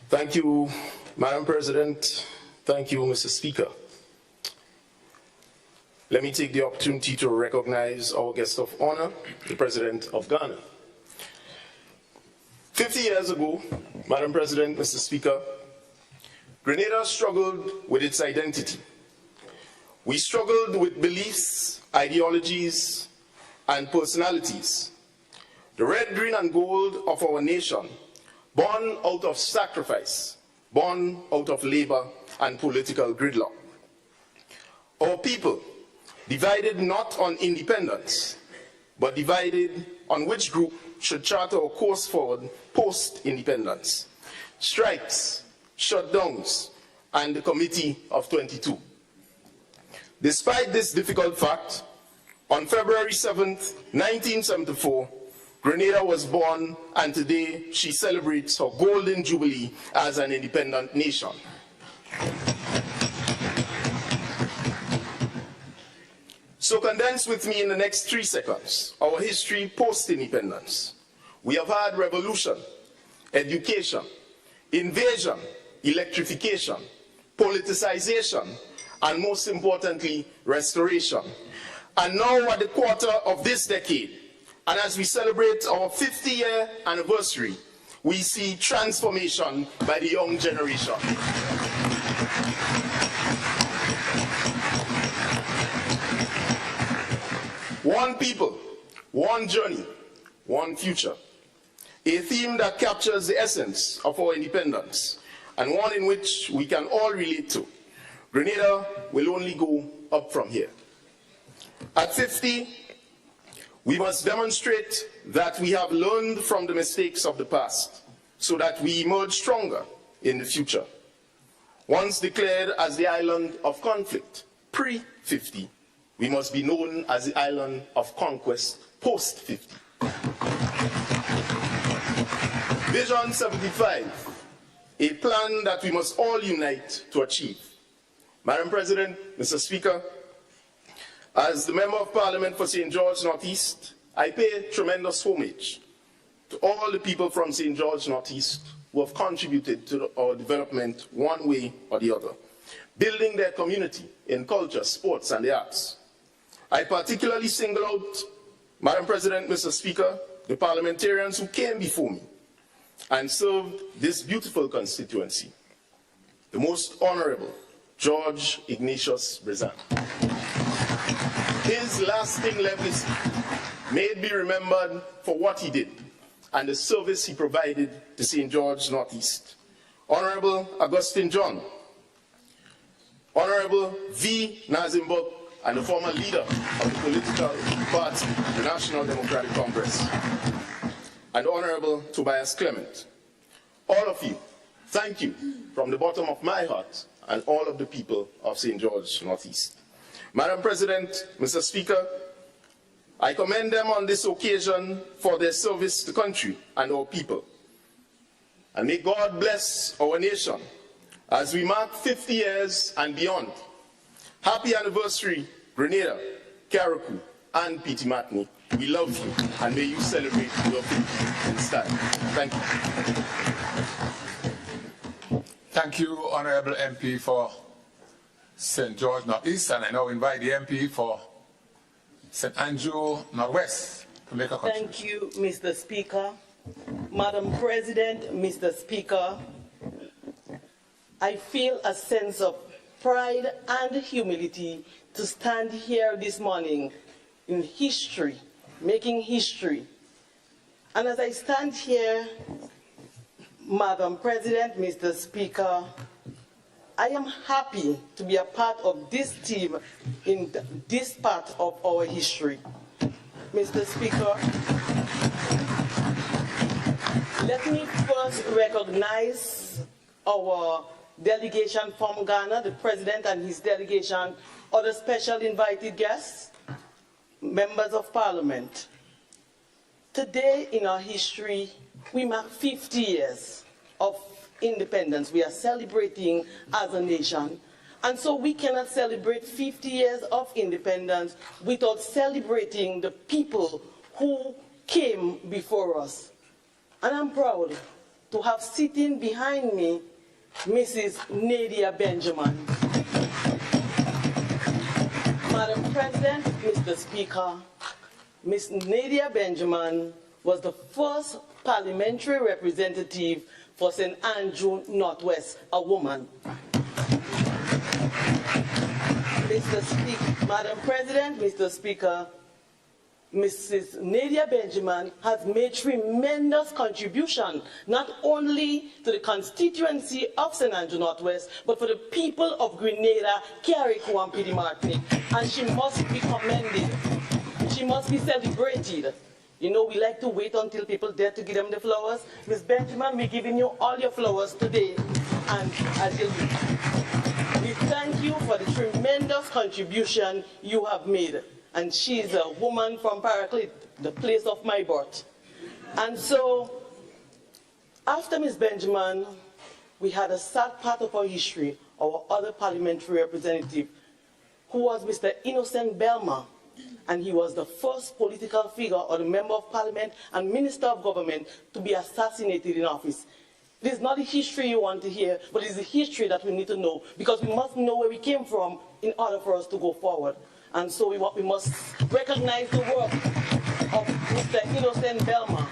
Thank you, Madam President. Thank you, Mr. Speaker. Let me take the opportunity to recognize our guest of honor, the President of Ghana. 50 years ago, Madam President, Mr. Speaker, Grenada struggled with its identity. We struggled with beliefs, ideologies, and personalities. The red, green, and gold of our nation, born out of sacrifice, born out of labor and political gridlock. Our people, divided not on independence, but divided on which group should chart our course forward post-independence. Strikes, shutdowns, and the Committee of 22. Despite this difficult fact, on February 7th, 1974, Grenada was born, and today she celebrates her golden jubilee as an independent nation. So condense with me in the next 3 seconds our history post-independence. We have had revolution, education, invasion, electrification, politicization, and most importantly, restoration. And now at the quarter of this decade, and as we celebrate our 50-year anniversary, we see transformation by the young generation. One people, one journey, one future. A theme that captures the essence of our independence, and one in which we can all relate to. Grenada will only go up from here. At 50, we must demonstrate that we have learned from the mistakes of the past, so that we emerge stronger in the future. Once declared as the island of conflict, pre-50, we must be known as the island of conquest, post-50. Vision 75, a plan that we must all unite to achieve. Madam President, Mr. Speaker, as the Member of Parliament for St. George Northeast, I pay tremendous homage to all the people from St. George Northeast who have contributed to our development one way or the other, building their community in culture, sports, and the arts. I particularly single out, Madam President, Mr. Speaker, the parliamentarians who came before me and served this beautiful constituency, the most Honorable George Ignatius Brezan. His lasting legacy may be remembered for what he did and the service he provided to St. George Northeast. Honorable Augustine John, Honorable V. Nazimburg, and the former leader of the political party, the National Democratic Congress, and Honorable Tobias Clement. All of you, thank you from the bottom of my heart and all of the people of St. George Northeast. Madam President, Mr. Speaker, I commend them on this occasion for their service to the country and our people. And may God bless our nation as we mark 50 years and beyond. Happy anniversary, Grenada, Carriacou, and Pitimatni. We love you, and may you celebrate your 50 in style. Thank you. Thank you, Honorable MP for St. George Northeast, and I now invite the MP for St. Andrew Northwest to make a contribution. Thank you, Mr. Speaker. Madam President, Mr. Speaker, I feel a sense of pride and humility to stand here this morning in history, making history. And as I stand here, Madam President, Mr. Speaker, I am happy to be a part of this team in this part of our history. Mr. Speaker, let me first recognize our delegation from Ghana, the President and his delegation, other special invited guests, members of Parliament. Today in our history, we mark 50 years of independence. We are celebrating as a nation. And so we cannot celebrate 50 years of independence without celebrating the people who came before us. And I'm proud to have sitting behind me Mrs. Nadia Benjamin. Madam President, Mr. Speaker, Ms. Nadia Benjamin was the first parliamentary representative for St. Andrew Northwest, a woman. Madam President, Mr. Speaker, Mrs. Nadia Benjamin has made tremendous contribution, not only to the constituency of St. Andrew Northwest, but for the people of Grenada, Carriacou and Petite Martinique. And she must be commended. She must be celebrated. You know, we like to wait until people dare to give them the flowers. Ms. Benjamin, we're giving you all your flowers today. And we thank you for the tremendous contribution you have made. And she's a woman from Paraclete, the place of my birth. And so, after Ms. Benjamin, we had a sad part of our history, our other parliamentary representative, who was Mr. Innocent Belma. And he was the first political figure or the member of parliament and minister of government to be assassinated in office. It is not the history you want to hear, but it is the history that we need to know, because we must know where we came from in order for us to go forward. And so we must recognize the work of Mr. Innocent Belma.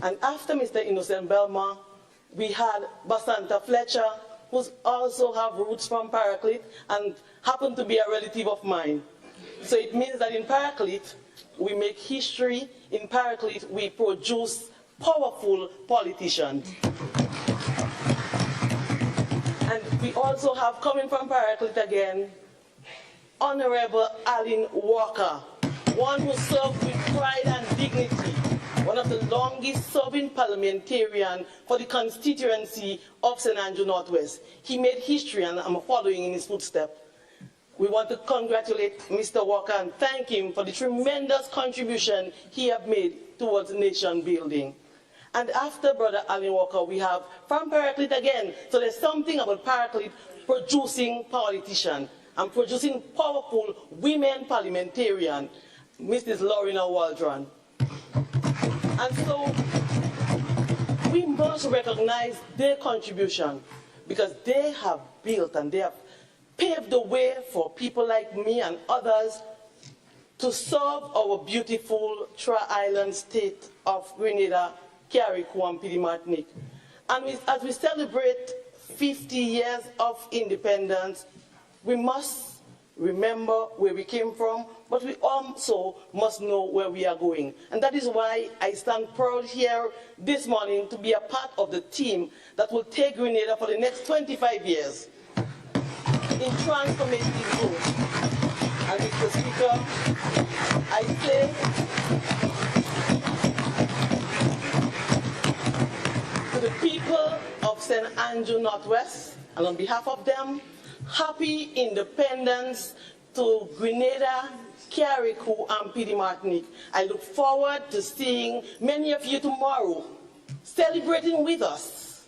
And after Mr. Innocent Belma, we had Basanta Fletcher, who also have roots from Paraclete and happened to be a relative of mine. So it means that in Paraclete, we make history. In Paraclete, we produce powerful politicians. And we also have, coming from Paraclete again, Honorable Alan Walker, one who served with pride and dignity, one of the longest serving parliamentarians for the constituency of St. Andrew Northwest. He made history, and I'm following in his footsteps. We want to congratulate Mr. Walker and thank him for the tremendous contribution he has made towards nation building. And after Brother Alan Walker, we have from Paraclete again. So there's something about Paraclete producing politicians and producing powerful women parliamentarians, Mrs. Lorena Waldron. And so we must recognize their contribution, because they have built and they have paved the way for people like me and others to serve our beautiful tri-island state of Grenada, Carriacou and Petite Martinique. And as we celebrate 50 years of independence, we must remember where we came from, but we also must know where we are going. And that is why I stand proud here this morning to be a part of the team that will take Grenada for the next 25 years in transformative growth. And Mr. Speaker, I say to the people of St. Andrew Northwest, and on behalf of them, happy independence to Grenada, Carriacou and Petite Martinique. I look forward to seeing many of you tomorrow celebrating with us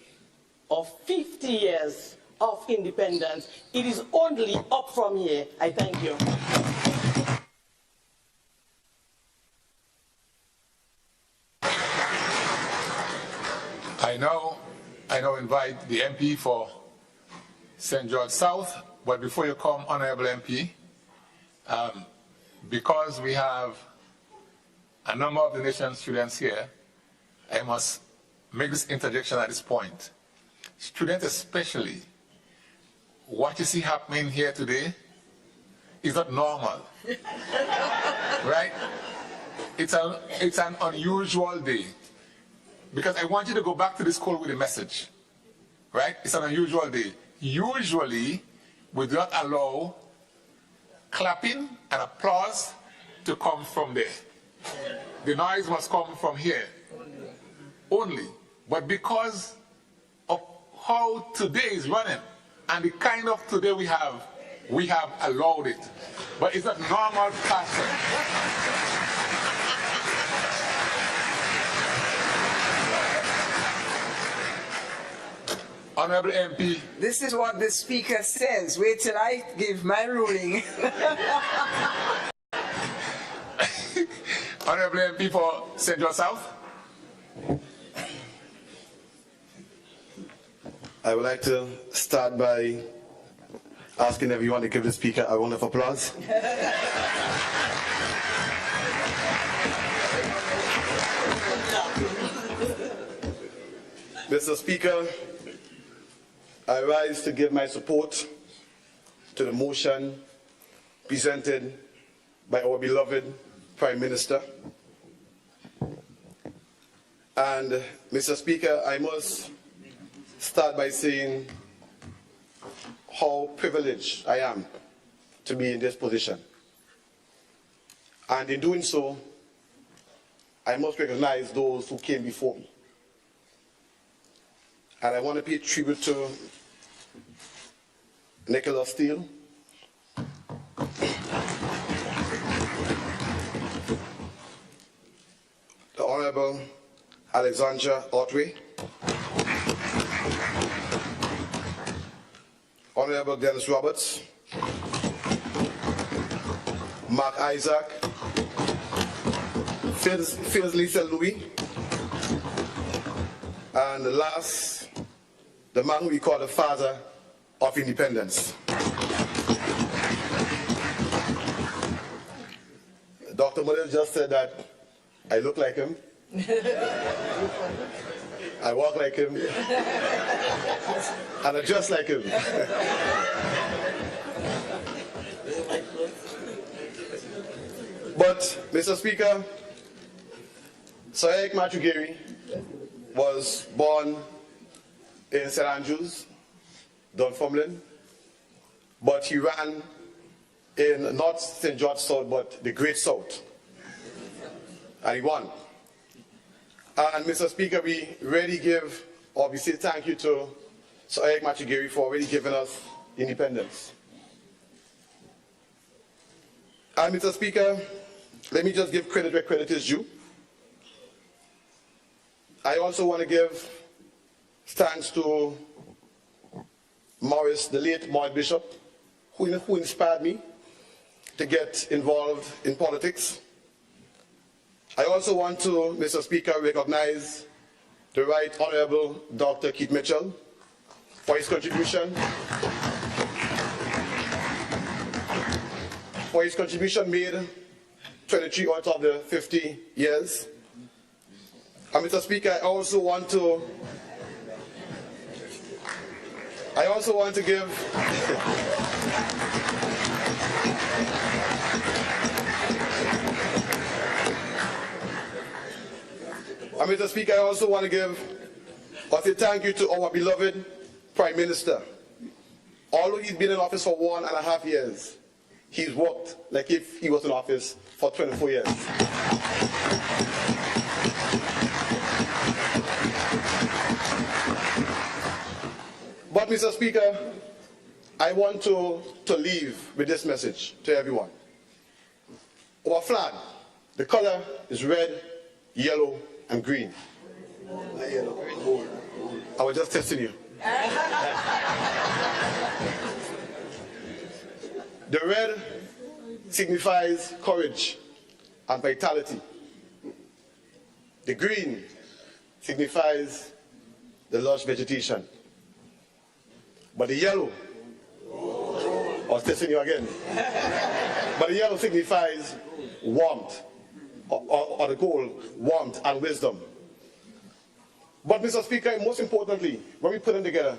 of 50 years of independence. It is only up from here. I thank you. I now invite the MP for St. George South, but before you come, Honorable MP, because we have a number of the nation's students here, I must make this interjection at this point. Students especially, what you see happening here today is not normal, right? It's an unusual day, because I want you to go back to the school with a message, right? It's an unusual day. Usually, we do not allow clapping and applause to come from there. The noise must come from here only. But because of how today is running and the kind of today we have allowed it. But it's a normal pattern. Honorable MP. This is what the Speaker says. Wait till I give my ruling. Honorable MP for St. George South. I would like to start by asking everyone to give the Speaker a round of applause. Mr. Speaker, I rise to give my support to the motion presented by our beloved Prime Minister. And Mr. Speaker, I must start by saying how privileged I am to be in this position. And in doing so, I must recognize those who came before me. And I want to pay tribute to Nicholas Steele, the Honorable Alexandra Otway, Honorable Dennis Roberts, Mark Isaac, Faisley St. Louis, and the last, the man who we call the father of independence. Dr. Muller just said that I look like him, I walk like him, and I dress like him. But, Mr. Speaker, Sir Eric Matthew Gary was born in St. Andrews, Dunfermline, but he ran in not St. George South, but the Great South, and he won. And Mr. Speaker, we really give, or we say thank you to Sir Eric Matthew Gary for really giving us independence. And Mr. Speaker, let me just give credit where credit is due. I also want to give thanks to Morris, the late Morris Bishop, who inspired me to get involved in politics. I also want to, Mr. Speaker, recognize the Right Honorable Dr. Keith Mitchell for his contribution. Made 23 out of the 50 years. And Mr. Speaker, I also want to give Mr. Speaker, I also want to give or say thank you to our beloved Prime Minister. Although he's been in office for 1.5 years, he's worked like if he was in office for 24 years. But, Mr. Speaker, I want to leave with this message to everyone. Our flag, the color is red, yellow, and green. I was just testing you. The red signifies courage and vitality. The green signifies the lush vegetation. But the yellow, I was testing you again. But the yellow signifies warmth, or the gold, warmth and wisdom. But, Mr. Speaker, most importantly, when we put them together,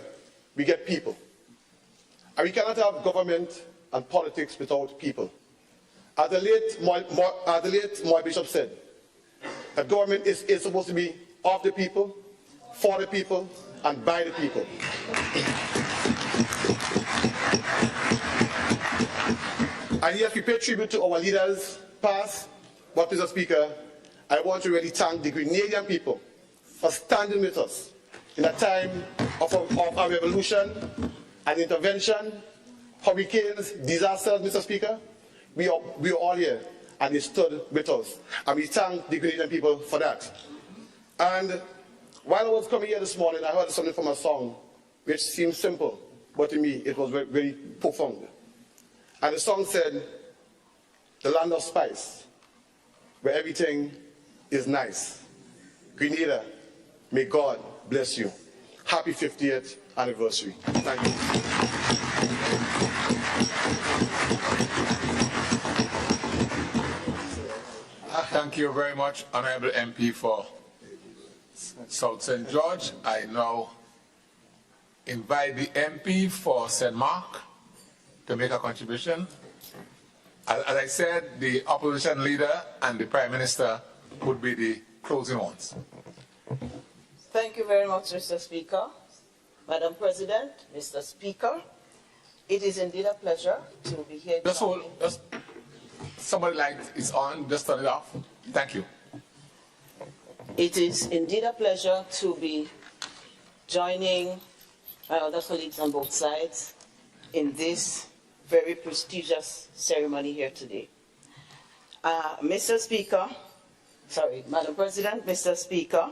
we get people. And we cannot have government and politics without people. As the late Moy Bishop said, that government is supposed to be of the people, for the people, and by the people. And yes, we pay tribute to our leaders past, but, Mr. Speaker, I want to really thank the Grenadian people for standing with us in a time of our revolution and intervention, hurricanes, disasters, Mr. Speaker. We are all here, and they stood with us. And we thank the Grenadian people for that. And while I was coming here this morning, I heard something from a song which seemed simple, but to me it was very, very profound. And the song said, "The land of spice, where everything is nice. Grenada, may God bless you. Happy 50th anniversary." Thank you. Thank you very much, Honorable MP for South St. George. I now invite the MP for St. Mark to make a contribution. As I said, the opposition leader and the Prime Minister would be the closing ones. Thank you very much, Mr. Speaker. Madam President, Mr. Speaker, it is indeed a pleasure to be here. Just somebody light is on, just turn it off. Thank you. It is indeed a pleasure to be joining my other colleagues on both sides in this very prestigious ceremony here today. Madam President, Mr. Speaker,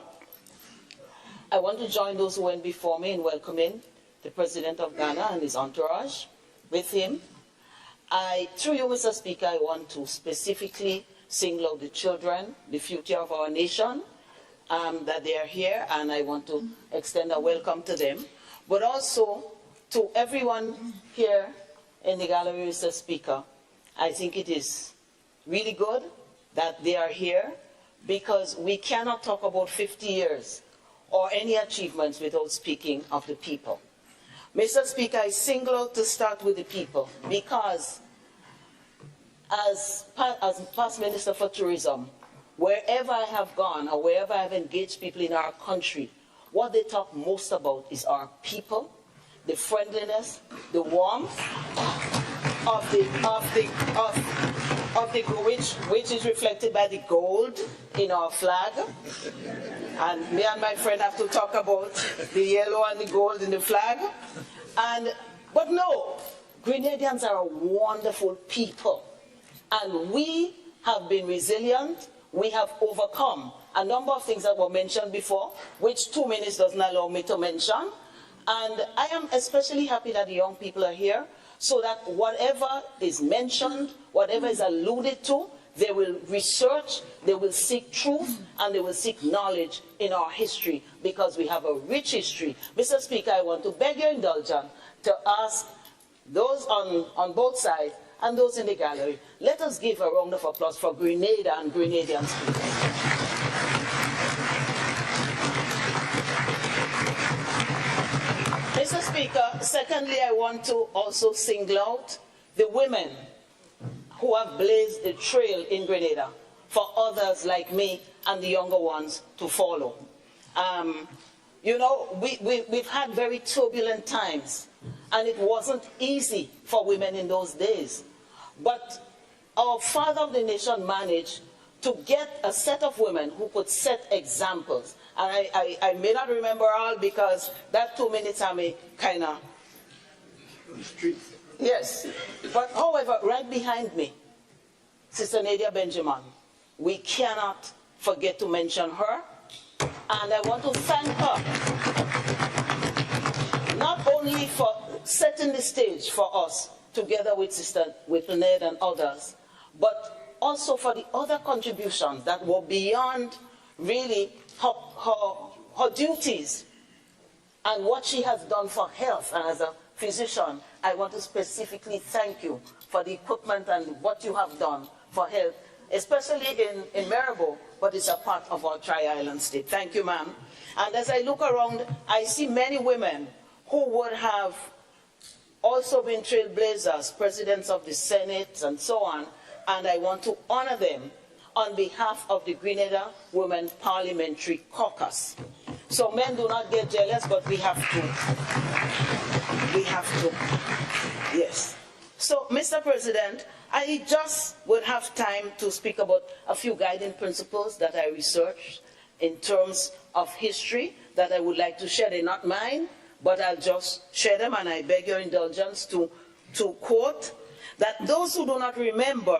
I want to join those who went before me in welcoming the President of Ghana and his entourage with him. Through you, Mr. Speaker, I want to specifically single out the children, the future of our nation, that they are here, and I want to extend a welcome to them. But also to everyone here in the gallery, Mr. Speaker, I think it is really good that they are here, because we cannot talk about 50 years or any achievements without speaking of the people. Mr. Speaker, I single out to start with the people, because as past Minister for Tourism, wherever I have gone or wherever I have engaged people in our country, what they talk most about is our people, the friendliness, the warmth which is reflected by the gold in our flag. And me and my friend have to talk about the yellow and the gold in the flag. But no, Grenadians are a wonderful people. And we have been resilient. We have overcome a number of things that were mentioned before, which 2 minutes doesn't allow me to mention. And I am especially happy that the young people are here, so that whatever is mentioned, whatever is alluded to, they will research, they will seek truth, and they will seek knowledge in our history, because we have a rich history. Mr. Speaker, I want to beg your indulgence to ask those on both sides and those in the gallery, let us give a round of applause for Grenada and Grenadians. Mr. Speaker, secondly, I want to also single out the women who have blazed the trail in Grenada for others like me and the younger ones to follow. You know, we've had very turbulent times, and it wasn't easy for women in those days. But our father of the nation managed to get a set of women who could set examples. And I may not remember all, because that 2 minutes I may kind of... Yes. But however, right behind me, Sister Nadia Benjamin, we cannot forget to mention her. And I want to thank her, not only for setting the stage for us, together with Sister Ned and others, but also for the other contributions that were beyond really her duties and what she has done for health. And as a physician, I want to specifically thank you for the equipment and what you have done for health, especially in Maribor, but it's a part of our Tri-Island state. Thank you, ma'am. And as I look around, I see many women who would have also been trailblazers, presidents of the Senate and so on, and I want to honor them on behalf of the Grenada Women Parliamentary Caucus. So men do not get jealous, but we have to. We have to. Yes. So, Mr. President, I just would have time to speak about a few guiding principles that I researched in terms of history that I would like to share. They're not mine, but I'll just share them, and I beg your indulgence to quote that those who do not remember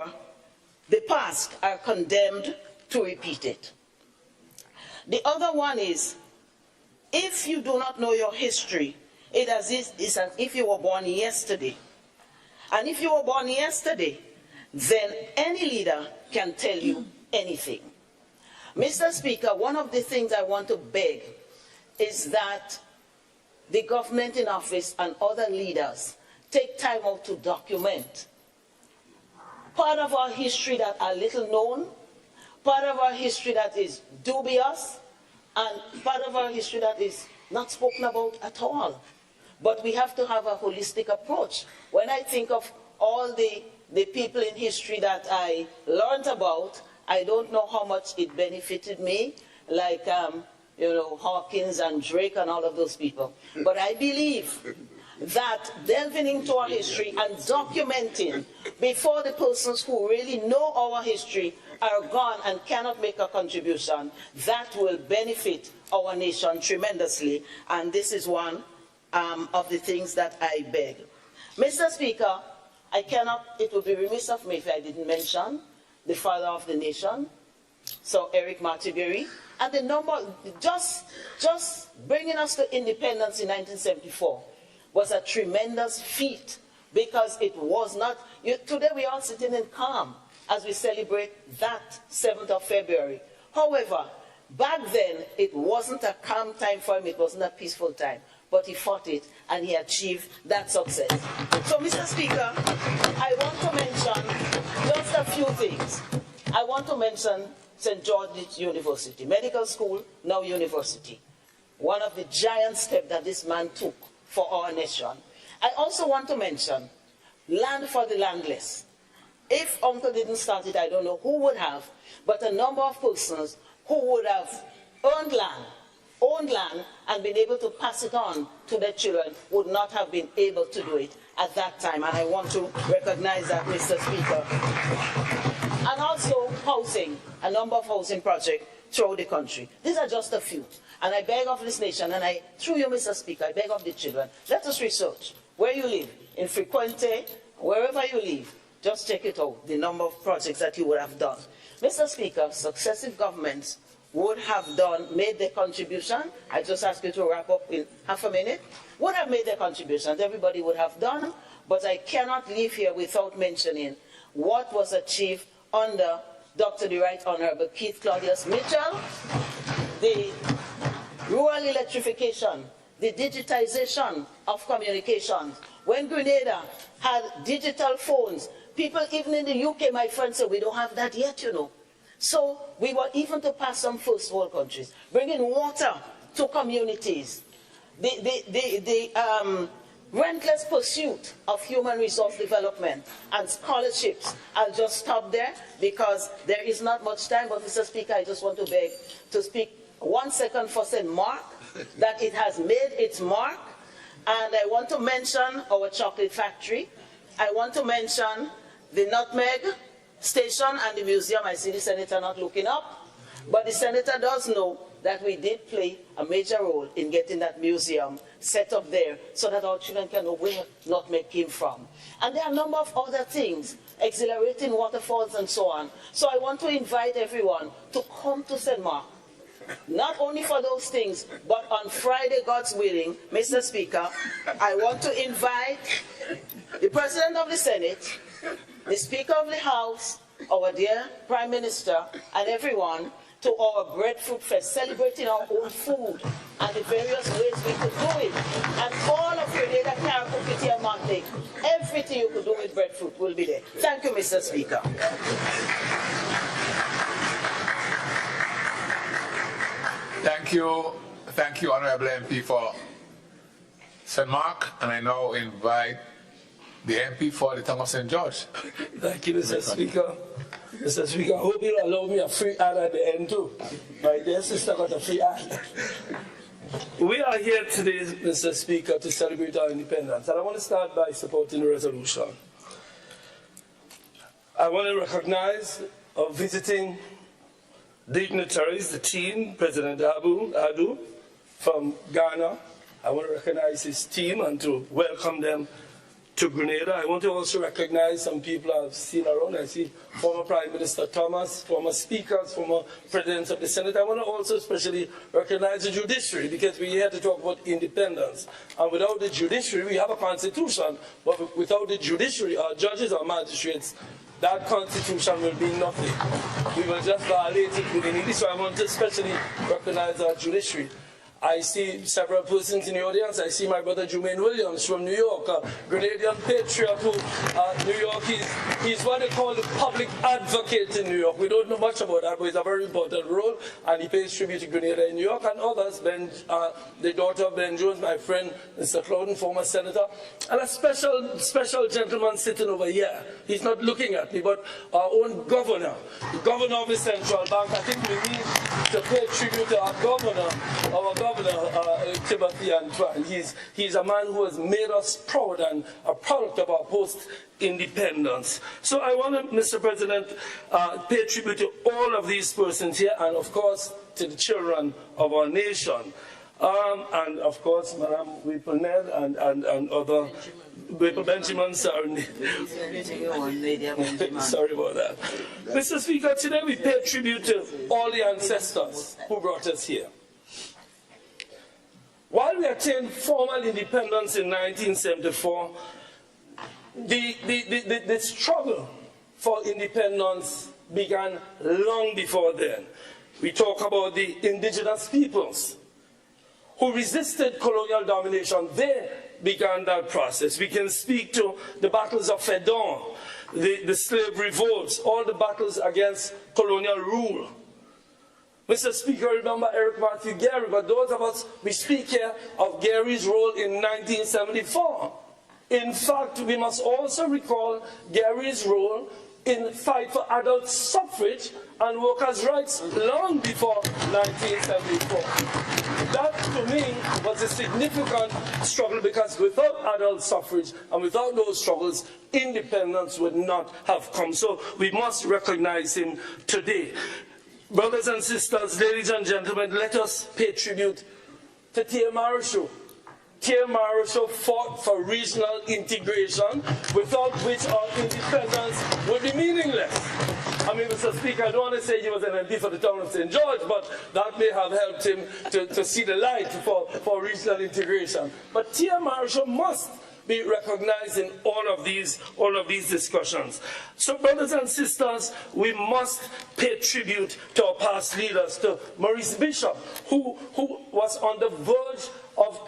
the past are condemned to repeat it. The other one is, if you do not know your history, it is as if you were born yesterday. And if you were born yesterday, then any leader can tell you anything. Mr. Speaker, one of the things I want to beg is that the government in office and other leaders take time out to document part of our history that are little known, part of our history that is dubious, and part of our history that is not spoken about at all. But we have to have a holistic approach. When I think of all the the people in history that I learned about, I don't know how much it benefited me, like, you know, Hawkins and Drake and all of those people. But I believe that delving into our history and documenting before the persons who really know our history are gone and cannot make a contribution, that will benefit our nation tremendously. And this is one of the things that I beg. Mr. Speaker, I cannot, it would be remiss of me if I didn't mention the father of the nation, Sir Eric Martigary, and the number, just bringing us to independence in 1974 was a tremendous feat, because it was not, today we are sitting in calm as we celebrate that 7th of February. However, back then, it wasn't a calm time for him, it wasn't a peaceful time, but he fought it and he achieved that success. So, Mr. Speaker, I want to mention just a few things. I want to mention St. George's University, medical school, now university. One of the giant steps that this man took for our nation. I also want to mention land for the landless. If Uncle didn't start it, I don't know who would have, but a number of persons who would have owned land, and been able to pass it on to their children would not have been able to do it at that time. And I want to recognize that, Mr. Speaker. And also housing, a number of housing projects throughout the country. These are just a few. And I beg of this nation, and through you, Mr. Speaker, I beg of the children, let us research where you live, in Frequente, wherever you live, just check it out, the number of projects that you would have done. Mr. Speaker, successive governments would have made their contribution. I just ask you to wrap up in half a minute. Would have made their contributions, everybody would have done, but I cannot leave here without mentioning what was achieved under Dr. the Right Honorable Keith Claudius Mitchell, the rural electrification, the digitization of communications. When Grenada had digital phones, people even in the UK, my friends, said, we don't have that yet, you know. So we were even to pass some first world countries, bringing water to communities, the relentless pursuit of human resource development and scholarships. I'll just stop there because there is not much time, but Mr. Speaker, I just want to beg to speak 1 second for St. Mark, that it has made its mark. And I want to mention our chocolate factory. I want to mention the nutmeg station and the museum. I see the senator not looking up, but the senator does know that we did play a major role in getting that museum set up there so that our children can know where nutmeg came from. And there are a number of other things, exhilarating waterfalls and so on. So I want to invite everyone to come to St. Mark, not only for those things, but on Friday, God's willing, Mr. Speaker, I want to invite the President of the Senate, the Speaker of the House, our dear Prime Minister, and everyone to our Breadfruit Fest, celebrating our own food and the various ways we could do it. And all of Grenada, Carriacou, Kitty, and Martinique, everything you could do with breadfruit will be there. Thank you, Mr. Speaker. Thank you, Honorable MP for St. Mark, and I now invite the MP for the town of St. George. Thank you, Mr. Speaker. Mr. Speaker, I hope you'll allow me a free ad at the end too. My dear sister got a free ad. We are here today, Mr. Speaker, to celebrate our independence, and I want to start by supporting the resolution. I want to recognize our visiting dignitaries, the team, President Adu from Ghana. I want to recognize his team and to welcome them to Grenada. I want to also recognize some people I've seen around. I see former Prime Minister Thomas, former speakers, former presidents of the Senate. I want to also especially recognize the judiciary, because we're here to talk about independence. And without the judiciary, we have a constitution, but without the judiciary, our judges, our magistrates, that constitution will be nothing. We will just violate it within it. So I want to especially recognize our judiciary. I see several persons in the audience. I see my brother Jermaine Williams from New York, a Grenadian patriot who, New York, he's what they call the public advocate in New York. We don't know much about that, but it's a very important role, and he pays tribute to Grenada in New York, and others, the daughter of Ben Jones, my friend, Mr. Clouden, former senator, and a special gentleman sitting over here. He's not looking at me, but our own governor, the governor of the central bank. I think we need to pay tribute to our governor, Timothy Antoine. He's a man who has made us proud and a product of our post-independence. So I want to, Mr. President, pay tribute to all of these persons here, and of course to the children of our nation. And of course, Madam Whipple-Ned and other Benjamin, sorry. Sorry about that. Mr. Speaker, today we pay tribute to all the ancestors who brought us here. While we attained formal independence in 1974, the struggle for independence began long before then. We talk about the indigenous peoples who resisted colonial domination. They began that process. We can speak to the battles of Fedon, the slave revolts, all the battles against colonial rule. Mr. Speaker, remember Eric Matthew Gary, but those of us, we speak here of Gary's role in 1974. In fact, we must also recall Gary's role in the fight for adult suffrage and workers' rights long before 1974. That, to me, was a significant struggle, because without adult suffrage and without those struggles, independence would not have come. So we must recognize him today. Brothers and sisters, ladies and gentlemen, let us pay tribute to Tia Marusho. Tia Marusho fought for regional integration, without which our independence would be meaningless. I mean, Mr. Speaker, I don't want to say he was an MP for the town of St. George, but that may have helped him to see the light for regional integration. But Tia Marusho must be recognized in all of these discussions. So, brothers and sisters, we must pay tribute to our past leaders, to Maurice Bishop, who was on the verge of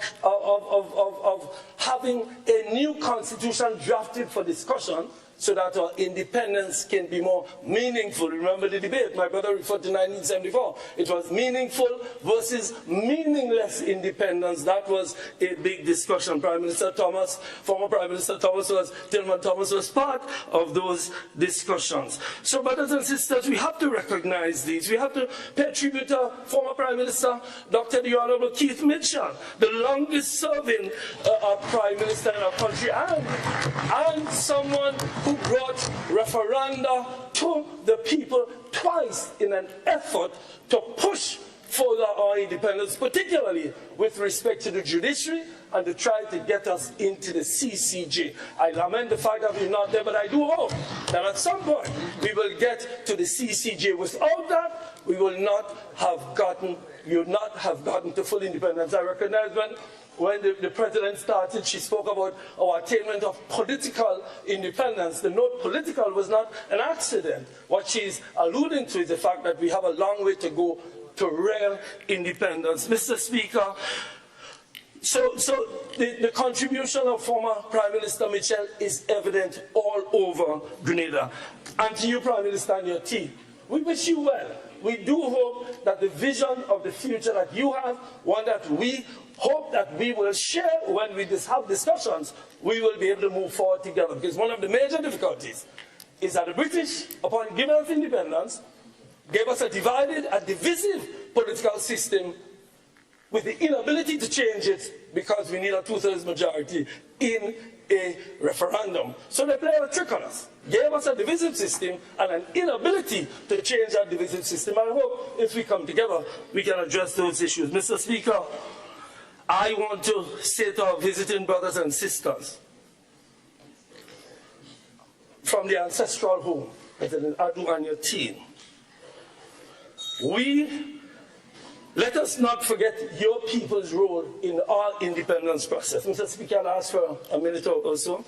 having a new constitution drafted for discussion, so that our independence can be more meaningful. Remember the debate, my brother referred to 1974. It was meaningful versus meaningless independence. That was a big discussion. Prime Minister Thomas, former Prime Minister Tillman Thomas was part of those discussions. So, brothers and sisters, we have to recognize these. We have to pay tribute to former Prime Minister Dr. the Honorable Keith Mitchell, the longest serving Prime Minister in our country, and someone who brought referenda to the people twice in an effort to push for our independence, particularly with respect to the judiciary, and to try to get us into the CCJ. I lament the fact that we're not there, but I do hope that at some point we will get to the CCJ. Without that, we will not have gotten to full independence. I recognize when the president started, she spoke about our attainment of political independence. The note political was not an accident. What she's alluding to is the fact that we have a long way to go to real independence. Mr. Speaker, so the contribution of former Prime Minister Mitchell is evident all over Grenada. And to you, Prime Minister, and your team, we wish you well. We do hope that the vision of the future that you have, one that we hope that we will share when we have discussions, we will be able to move forward together. Because one of the major difficulties is that the British, upon giving us independence, gave us a divided, a divisive political system with the inability to change it because we need a 2/3 majority in a referendum. So they played a trick on us, gave us a divisive system and an inability to change that divisive system. I hope if we come together, we can address those issues. Mr. Speaker, I want to say to our visiting brothers and sisters from the ancestral home, President Adu and your team, let us not forget your people's role in our independence process. Mr. Speaker, I'll ask for a minute or so.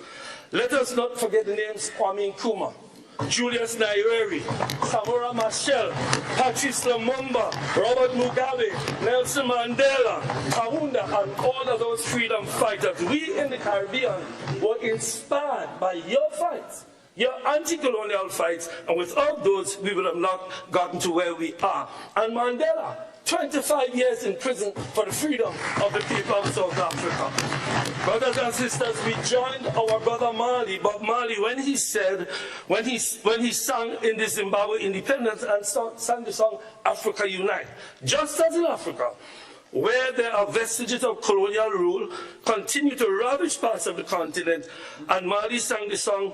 Let us not forget the names Kwame Nkrumah, Julius Nyerere, Samora Machel, Patrice Lumumba, Robert Mugabe, Nelson Mandela, Kaunda, and all of those freedom fighters. We in the Caribbean were inspired by your fights, your anti-colonial fights, and without those, we would have not gotten to where we are. And Mandela, 25 years in prison for the freedom of the people of South Africa. Brothers and sisters, we joined our brother Bob Marley, when he sang in the Zimbabwe independence and sang the song Africa Unite. Just as in Africa, where there are vestiges of colonial rule, continue to ravage parts of the continent, and Marley sang the song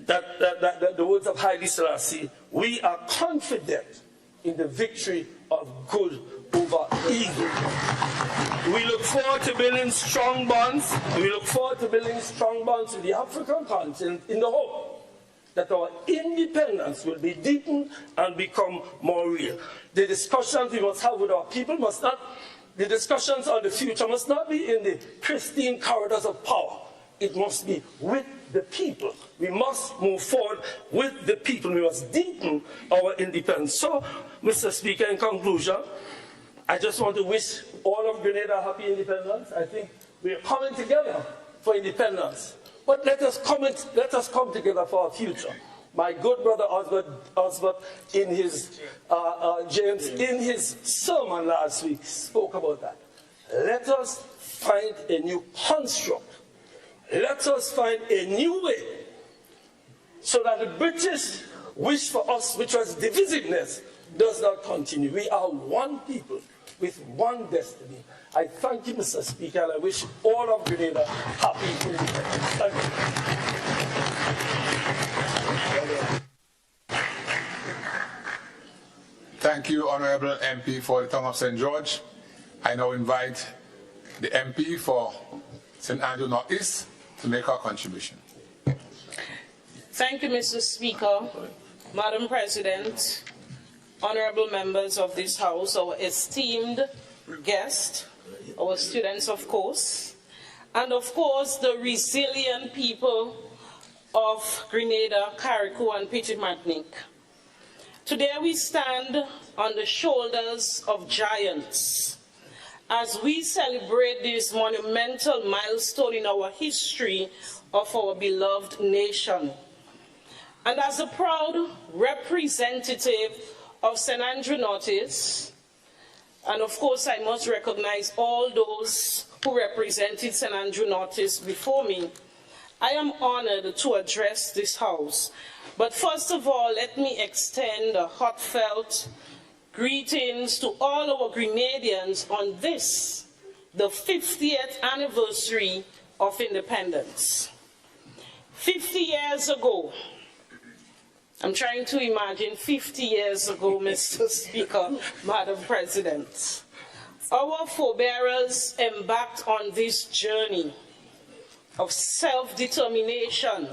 that the words of Haile Selassie, we are confident in the victory of good over evil. We look forward to building strong bonds. We look forward to building strong bonds with the African continent in the hope that our independence will be deepened and become more real. The discussions we must have with our people the discussions on the future must not be in the pristine corridors of power. It must be with the people. We must move forward with the people. We must deepen our independence. So, Mr. Speaker, in conclusion, I just want to wish all of Grenada happy independence. I think we are coming together for independence. But let us come together for our future. My good brother Osbert in his James, in his sermon last week, spoke about that. Let us find a new construct. Let us find a new way so that the British wish for us, which was divisiveness, does not continue. We are one people with one destiny. I thank you, Mr. Speaker, and I wish all of Grenada happy independence. Thank you. Thank you, Honourable MP for the Tongue of St. George. I now invite the MP for St. Andrew North East to make our contribution. Thank you, Mr. Speaker, Madam President, honorable members of this House, our esteemed guests, our students, of course, and of course the resilient people of Grenada, Carriacou, and Petit Martinique. Today we stand on the shoulders of giants as we celebrate this monumental milestone in our history of our beloved nation. And as a proud representative of St. Andrew North East, and of course I must recognize all those who represented St. Andrew North East before me, I am honored to address this House. But first of all, let me extend a heartfelt greetings to all our Grenadians on this, the 50th anniversary of independence. 50 years ago, I'm trying to imagine 50 years ago, Mr. Speaker, Madam President, our forebearers embarked on this journey of self-determination,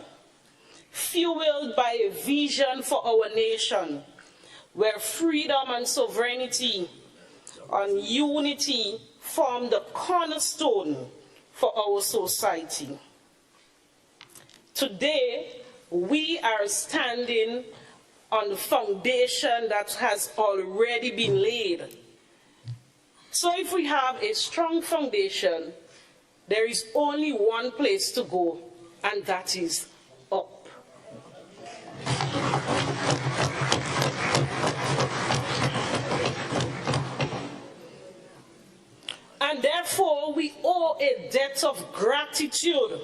fueled by a vision for our nation, where freedom and sovereignty and unity form the cornerstone for our society. Today, we are standing on the foundation that has already been laid. So if we have a strong foundation, there is only one place to go, and that is up. And therefore, we owe a debt of gratitude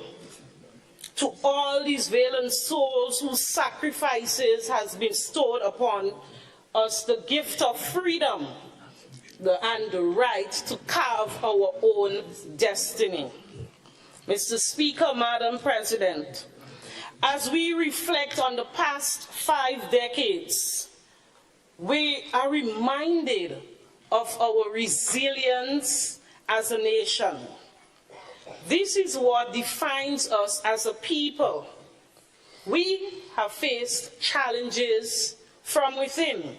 to all these valiant souls whose sacrifices has been stored upon us the gift of freedom and the right to carve our own destiny. Mr. Speaker, Madam President, as we reflect on the past 5 decades, we are reminded of our resilience as a nation. This is what defines us as a people. We have faced challenges from within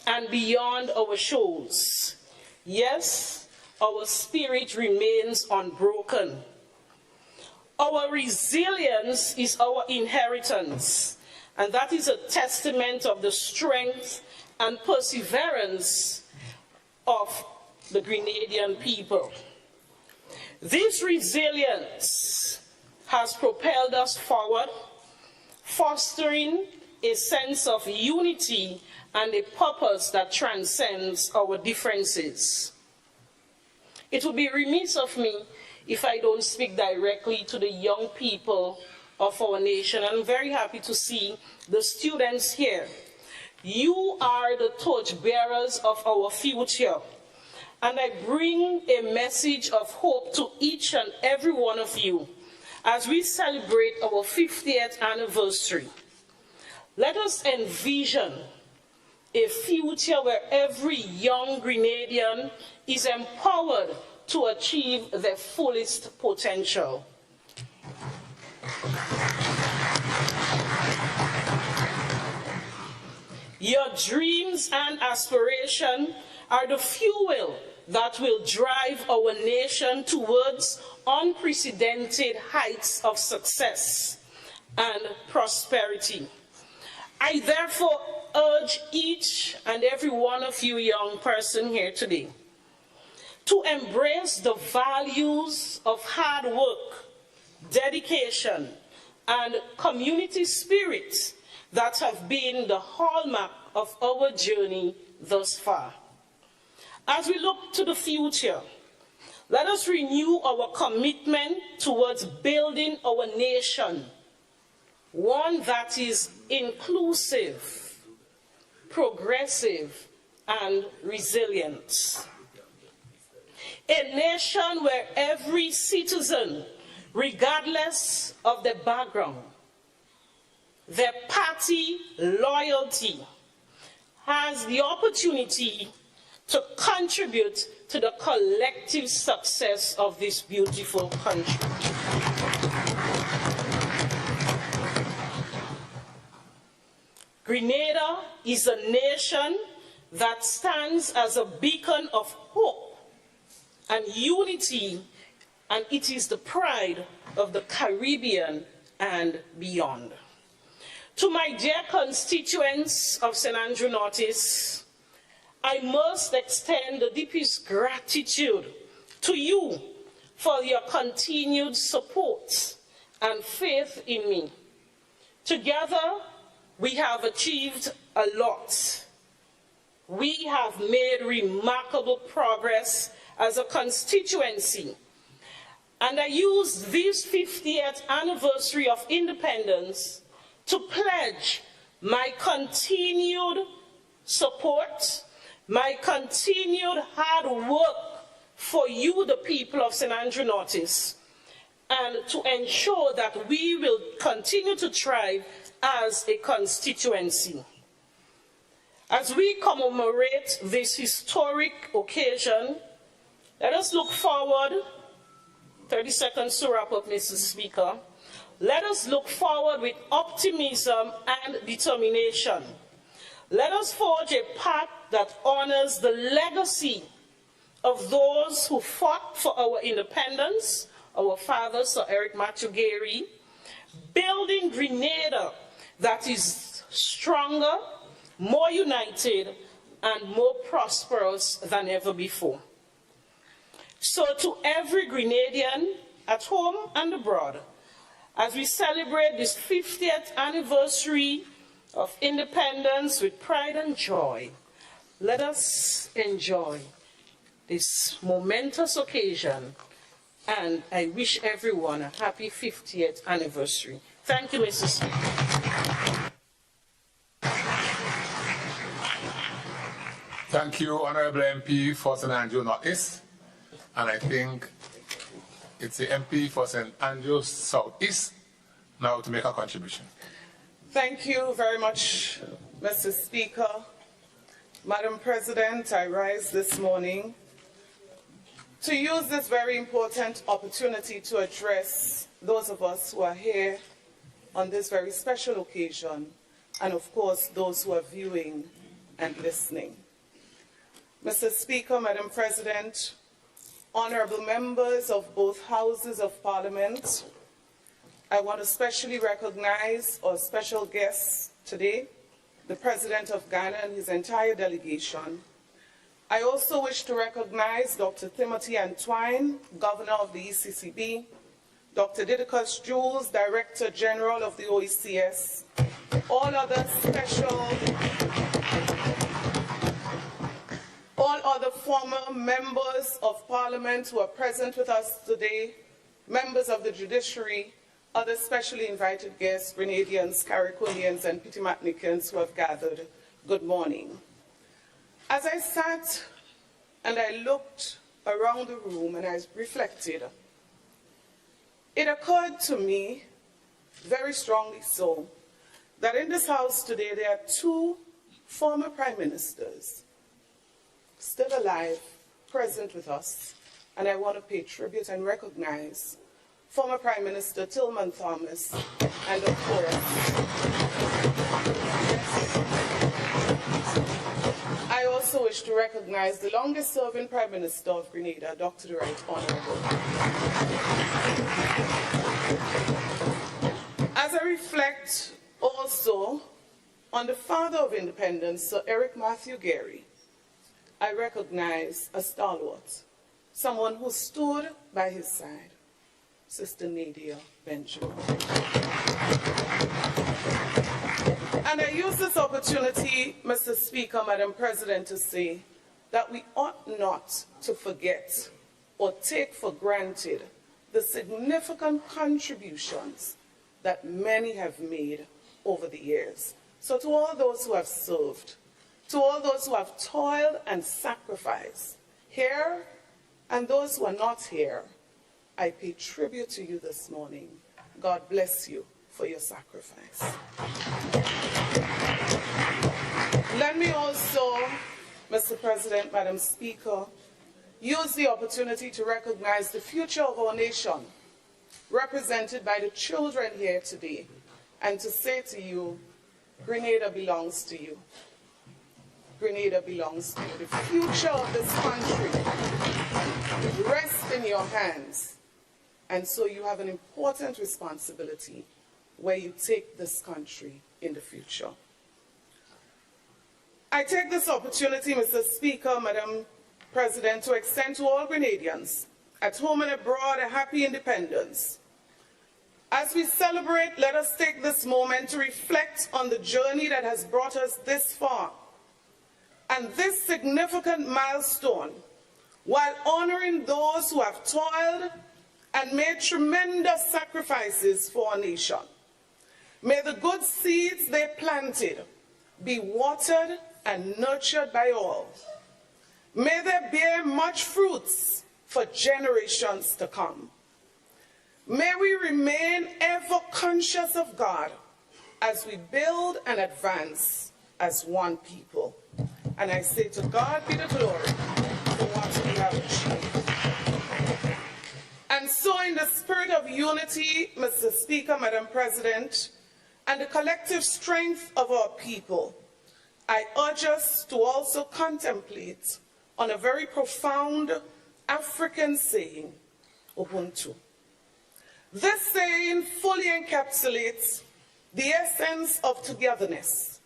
and beyond our shores. Yes, our spirit remains unbroken. Our resilience is our inheritance, and that is a testament of the strength and perseverance of the Grenadian people. This resilience has propelled us forward, fostering a sense of unity and a purpose that transcends our differences. It would be remiss of me if I don't speak directly to the young people of our nation. I'm very happy to see the students here. You are the torchbearers of our future. And I bring a message of hope to each and every one of you as we celebrate our 50th anniversary. Let us envision a future where every young Grenadian is empowered to achieve their fullest potential. Your dreams and aspirations are the fuel that will drive our nation towards unprecedented heights of success and prosperity. I therefore urge each and every one of you young person here today to embrace the values of hard work, dedication, and community spirit that have been the hallmark of our journey thus far. As we look to the future, let us renew our commitment towards building our nation, one that is inclusive, progressive, and resilient. A nation where every citizen, regardless of their background, their party loyalty, has the opportunity to contribute to the collective success of this beautiful country. Grenada is a nation that stands as a beacon of hope and unity, and it is the pride of the Caribbean and beyond. To my dear constituents of St. Andrew Northeast, I must extend the deepest gratitude to you for your continued support and faith in me. Together, we have achieved a lot. We have made remarkable progress as a constituency. And I use this 50th anniversary of independence to pledge my continued support, my continued hard work for you, the people of St. Andrew Northeast, and to ensure that we will continue to thrive as a constituency. As we commemorate this historic occasion, let us look forward. 30 seconds to wrap up, Mr. Speaker. Let us look forward with optimism and determination. Let us forge a path that honors the legacy of those who fought for our independence, our father, Sir Eric Matthew Gary, building Grenada that is stronger, more united, and more prosperous than ever before. So to every Grenadian at home and abroad, as we celebrate this 50th anniversary of independence with pride and joy, let us enjoy this momentous occasion, and I wish everyone a happy 50th anniversary. Thank you, Mr. Speaker. Thank you, Honorable MP for St. Andrew Northeast, and I think it's the MP for St. Andrews Southeast now to make a contribution. Thank you very much, Mr. Speaker. Madam President, I rise this morning to use this very important opportunity to address those of us who are here on this very special occasion, and of course those who are viewing and listening. Mr. Speaker, Madam President, honorable members of both houses of Parliament, I want to specially recognize our special guests today, the President of Ghana and his entire delegation. I also wish to recognize Dr. Timothy Antwine, Governor of the ECCB, Dr. Didacus Jules, Director General of the OECS, all other former members of Parliament who are present with us today, members of the judiciary, other specially invited guests, Grenadians, Cariconians, and Pitimatnicans who have gathered. Good morning. As I sat and I looked around the room and I reflected, it occurred to me, very strongly so, that in this house today there are two former prime ministers still alive, present with us, and I want to pay tribute and recognize former Prime Minister Tillman Thomas, and of course, I also wish to recognize the longest-serving Prime Minister of Grenada, Dr. the Right Honorable. As I reflect also on the father of independence, Sir Eric Matthew Gary, I recognize a stalwart, someone who stood by his side, Sister Nadia Benjamin. And I use this opportunity, Mr. Speaker, Madam President, to say that we ought not to forget or take for granted the significant contributions that many have made over the years. So to all those who have served, to all those who have toiled and sacrificed, here and those who are not here, I pay tribute to you this morning. God bless you for your sacrifice. Let me also, Mr. President, Madam Speaker, use the opportunity to recognize the future of our nation, represented by the children here today, and to say to you, Grenada belongs to you. Grenada belongs to you. The future of this country rests in your hands, and so you have an important responsibility where you take this country in the future. I take this opportunity, Mr. Speaker, Madam President, to extend to all Grenadians, at home and abroad, a happy independence. As we celebrate, let us take this moment to reflect on the journey that has brought us this far, and this significant milestone, while honoring those who have toiled and made tremendous sacrifices for our nation. May the good seeds they planted be watered and nurtured by all. May they bear much fruits for generations to come. May we remain ever conscious of God as we build and advance as one people. And I say, to God be the glory for what we have achieved. And so in the spirit of unity, Mr. Speaker, Madam President, and the collective strength of our people, I urge us to also contemplate on a very profound African saying, Ubuntu. This saying fully encapsulates the essence of togetherness,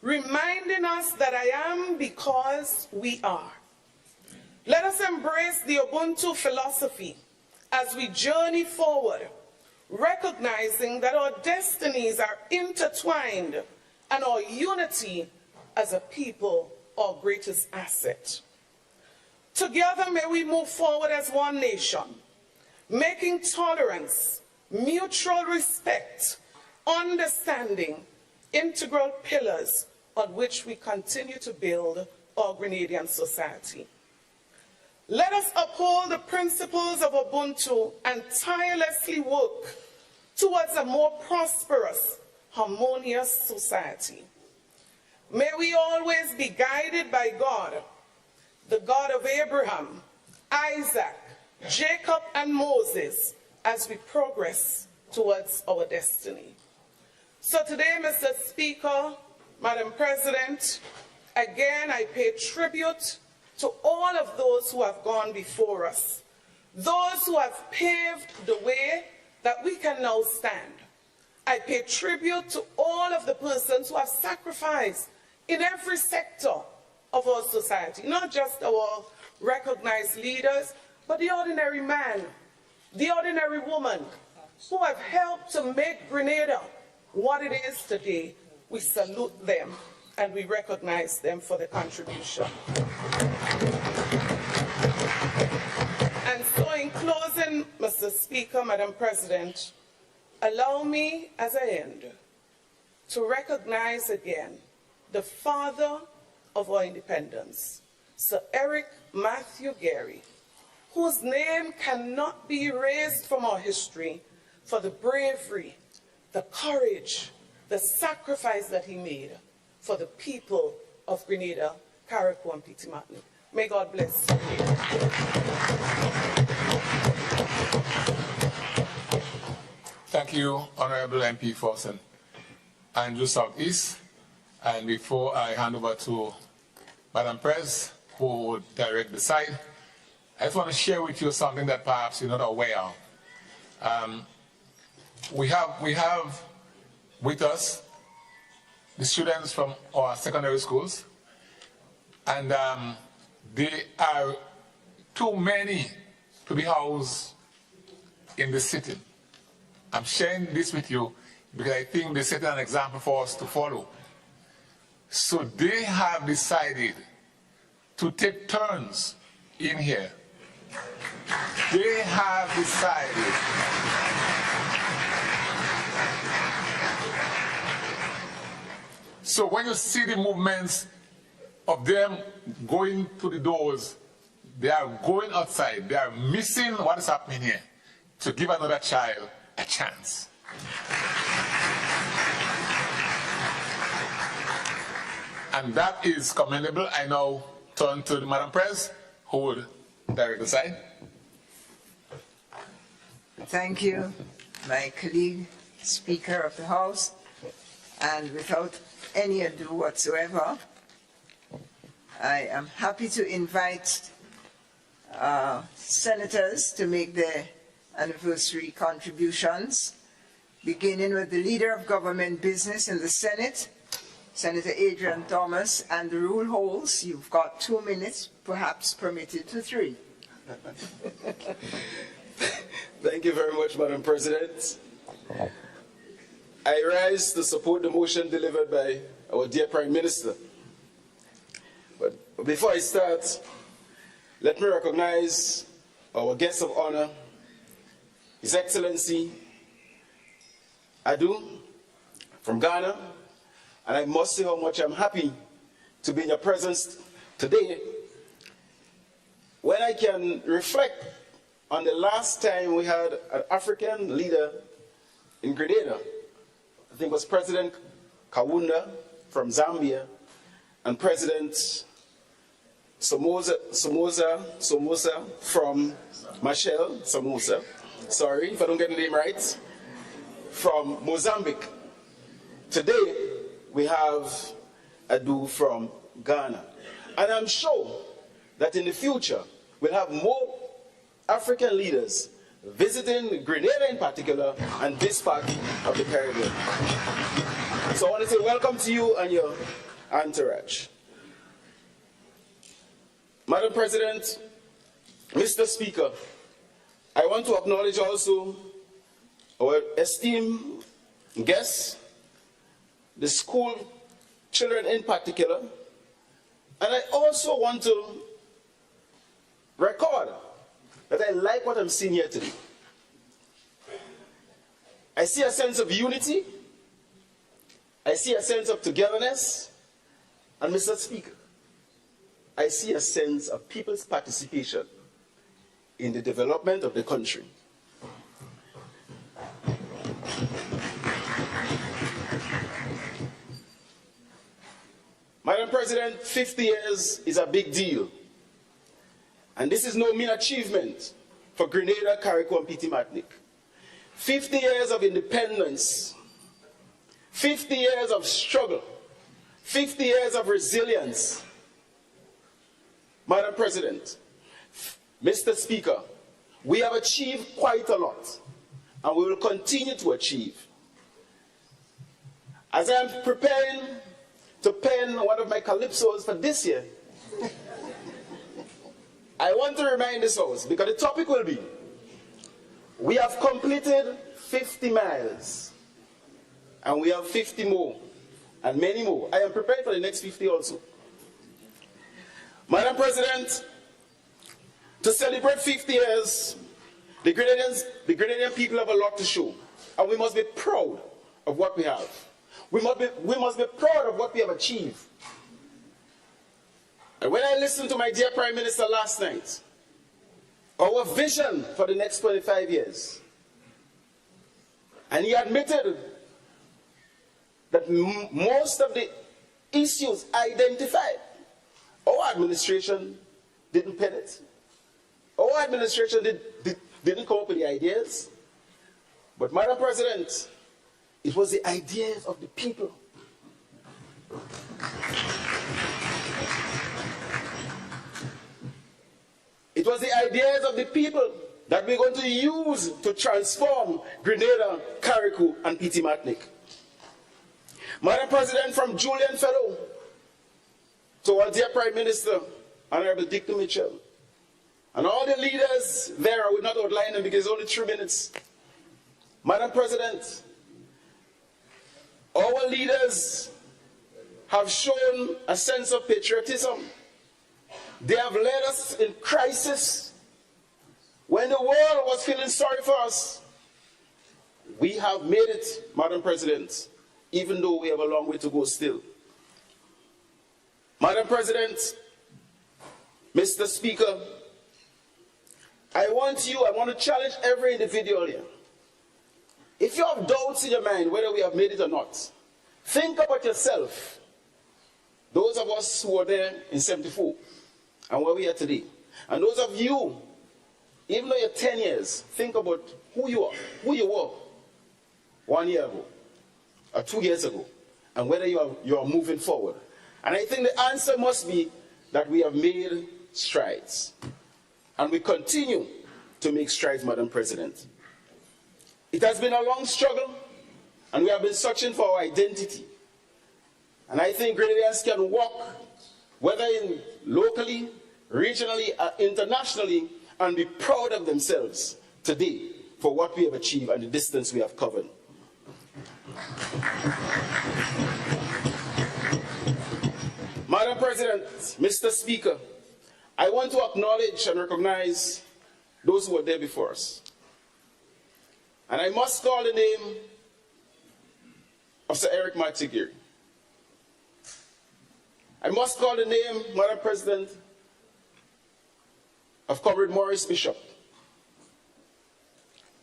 reminding us that I am because we are. Let us embrace the Ubuntu philosophy as we journey forward, recognizing that our destinies are intertwined and our unity as a people, our greatest asset. Together may we move forward as one nation, making tolerance, mutual respect, understanding integral pillars on which we continue to build our Grenadian society. Let us uphold the principles of Ubuntu and tirelessly work towards a more prosperous, harmonious society. May we always be guided by God, the God of Abraham, Isaac, Jacob, and Moses, as we progress towards our destiny. So today, Mr. Speaker, Madam President, again I pay tribute to all of those who have gone before us, those who have paved the way that we can now stand. I pay tribute to all of the persons who have sacrificed in every sector of our society, not just our recognized leaders, but the ordinary man, the ordinary woman, who have helped to make Grenada what it is today. We salute them and we recognize them for the contribution. And so in closing, Mr. Speaker, Madam President, allow me as I end to recognize again the father of our independence, Sir Eric Matthew Gary, whose name cannot be erased from our history for the bravery, the courage, the sacrifice that he made for the people of Grenada, Carriacou, and Petit Martinique. May God bless you. Thank you, Honorable MP Forson. Andrew Southeast. And before I hand over to Madam Prez, who will direct the site, I just want to share with you something that perhaps you're not aware of. We have with us the students from our secondary schools, and they are too many to be housed in the city. I'm sharing this with you because I think they set an example for us to follow. So they have decided to take turns in here. They have decided so when you see the movements of them going to the doors, they are going outside, they are missing what is happening here to give another child a chance. And that is commendable. I now turn to the Madam Prez, who would direct the side. Thank you, my colleague, Speaker of the House. And without any ado whatsoever, I am happy to invite senators to make their anniversary contributions, beginning with the Leader of Government Business in the Senate, Senator Adrian Thomas, and the rule holds. You've got 2 minutes, perhaps permitted to 3. Thank you very much, Madam President. I rise to support the motion delivered by our dear Prime Minister. But before I start, let me recognize our guest of honor, His Excellency Adu from Ghana. And I must say how much I'm happy to be in your presence today when I can reflect on the last time we had an African leader in Grenada. I think it was President Kaunda from Zambia and President Somoza from Machel, Somoza, sorry if I don't get the name right, from Mozambique. Today, we have Adu from Ghana. And I'm sure that in the future, we'll have more African leaders visiting Grenada in particular and this part of the Caribbean. So I want to say welcome to you and your entourage. Madam President, Mr. Speaker, I want to acknowledge also our esteemed guests, the school children in particular, and I also want to record that I like what I'm seeing here today. I see a sense of unity, I see a sense of togetherness, and Mr. Speaker, I see a sense of people's participation in the development of the country. Madam President, 50 years is a big deal. And this is no mean achievement for Grenada, Carriacou, and Petit Martinique. 50 years of independence, 50 years of struggle, 50 years of resilience. Madam President, Mr. Speaker, we have achieved quite a lot. and we will continue to achieve. As I am preparing to pen one of my calypsos for this year, I want to remind this House, because the topic will be, we have completed 50 miles, and we have 50 more, and many more. I am prepared for the next 50 also. Madam President, to celebrate 50 years, the Grenadian people have a lot to show, and we must be proud of what we have. We must be proud of what we have achieved. And when I listened to my dear Prime Minister last night, our vision for the next 25 years, and he admitted that most of the issues identified, our administration didn't pen it. Our administration didn't come up with the ideas. But Madam President, it was the ideas of the people. It was the ideas of the people that we're going to use to transform Grenada, Carriacou, and Petit Martinique. Madam President, from Julian Fellow to our dear Prime Minister, Honorable Dick Mitchell, and all the leaders there, I will not outline them because it's only 3 minutes. Madam President, our leaders have shown a sense of patriotism. They have led us in crisis. When the world was feeling sorry for us, we have made it, Madam President, even though we have a long way to go still. Madam President, Mr. Speaker, I want to challenge every individual here. If you have doubts in your mind whether we have made it or not, think about yourself. Those of us who were there in 74 and where we are today. And those of you, even though you're 10 years, think about who you are, who you were 1 year ago or 2 years ago, and whether you are moving forward. And I think the answer must be that we have made strides. And we continue to make strides, Madam President. It has been a long struggle, and we have been searching for our identity. And I think Grenadians can walk, whether locally, regionally, or internationally, and be proud of themselves today for what we have achieved and the distance we have covered. Madam President, Mr. Speaker, I want to acknowledge and recognize those who were there before us. And I must call the name of Sir Eric Martigiri. I must call the name, Madam President, of Comrade Maurice Bishop.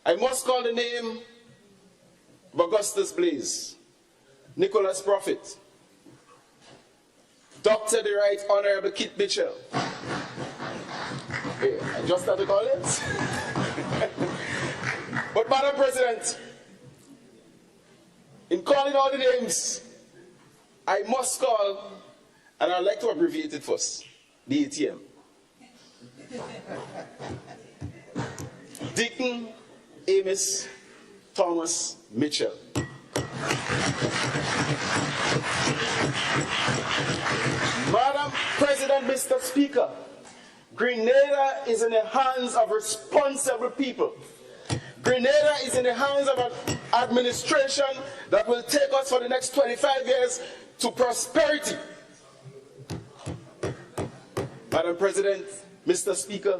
I must call the name of Augustus Blaze, Nicholas Prophet, Dr. the Right Honorable Kit Mitchell. Okay, I just had to call it. But Madam President, in calling all the names, I must call, and I'd like to abbreviate it first, the ATM. Deacon Amos Thomas Mitchell. Madam President, Mr. Speaker, Grenada is in the hands of responsible people. Grenada is in the hands of an administration that will take us for the next 25 years to prosperity. Madam President, Mr. Speaker,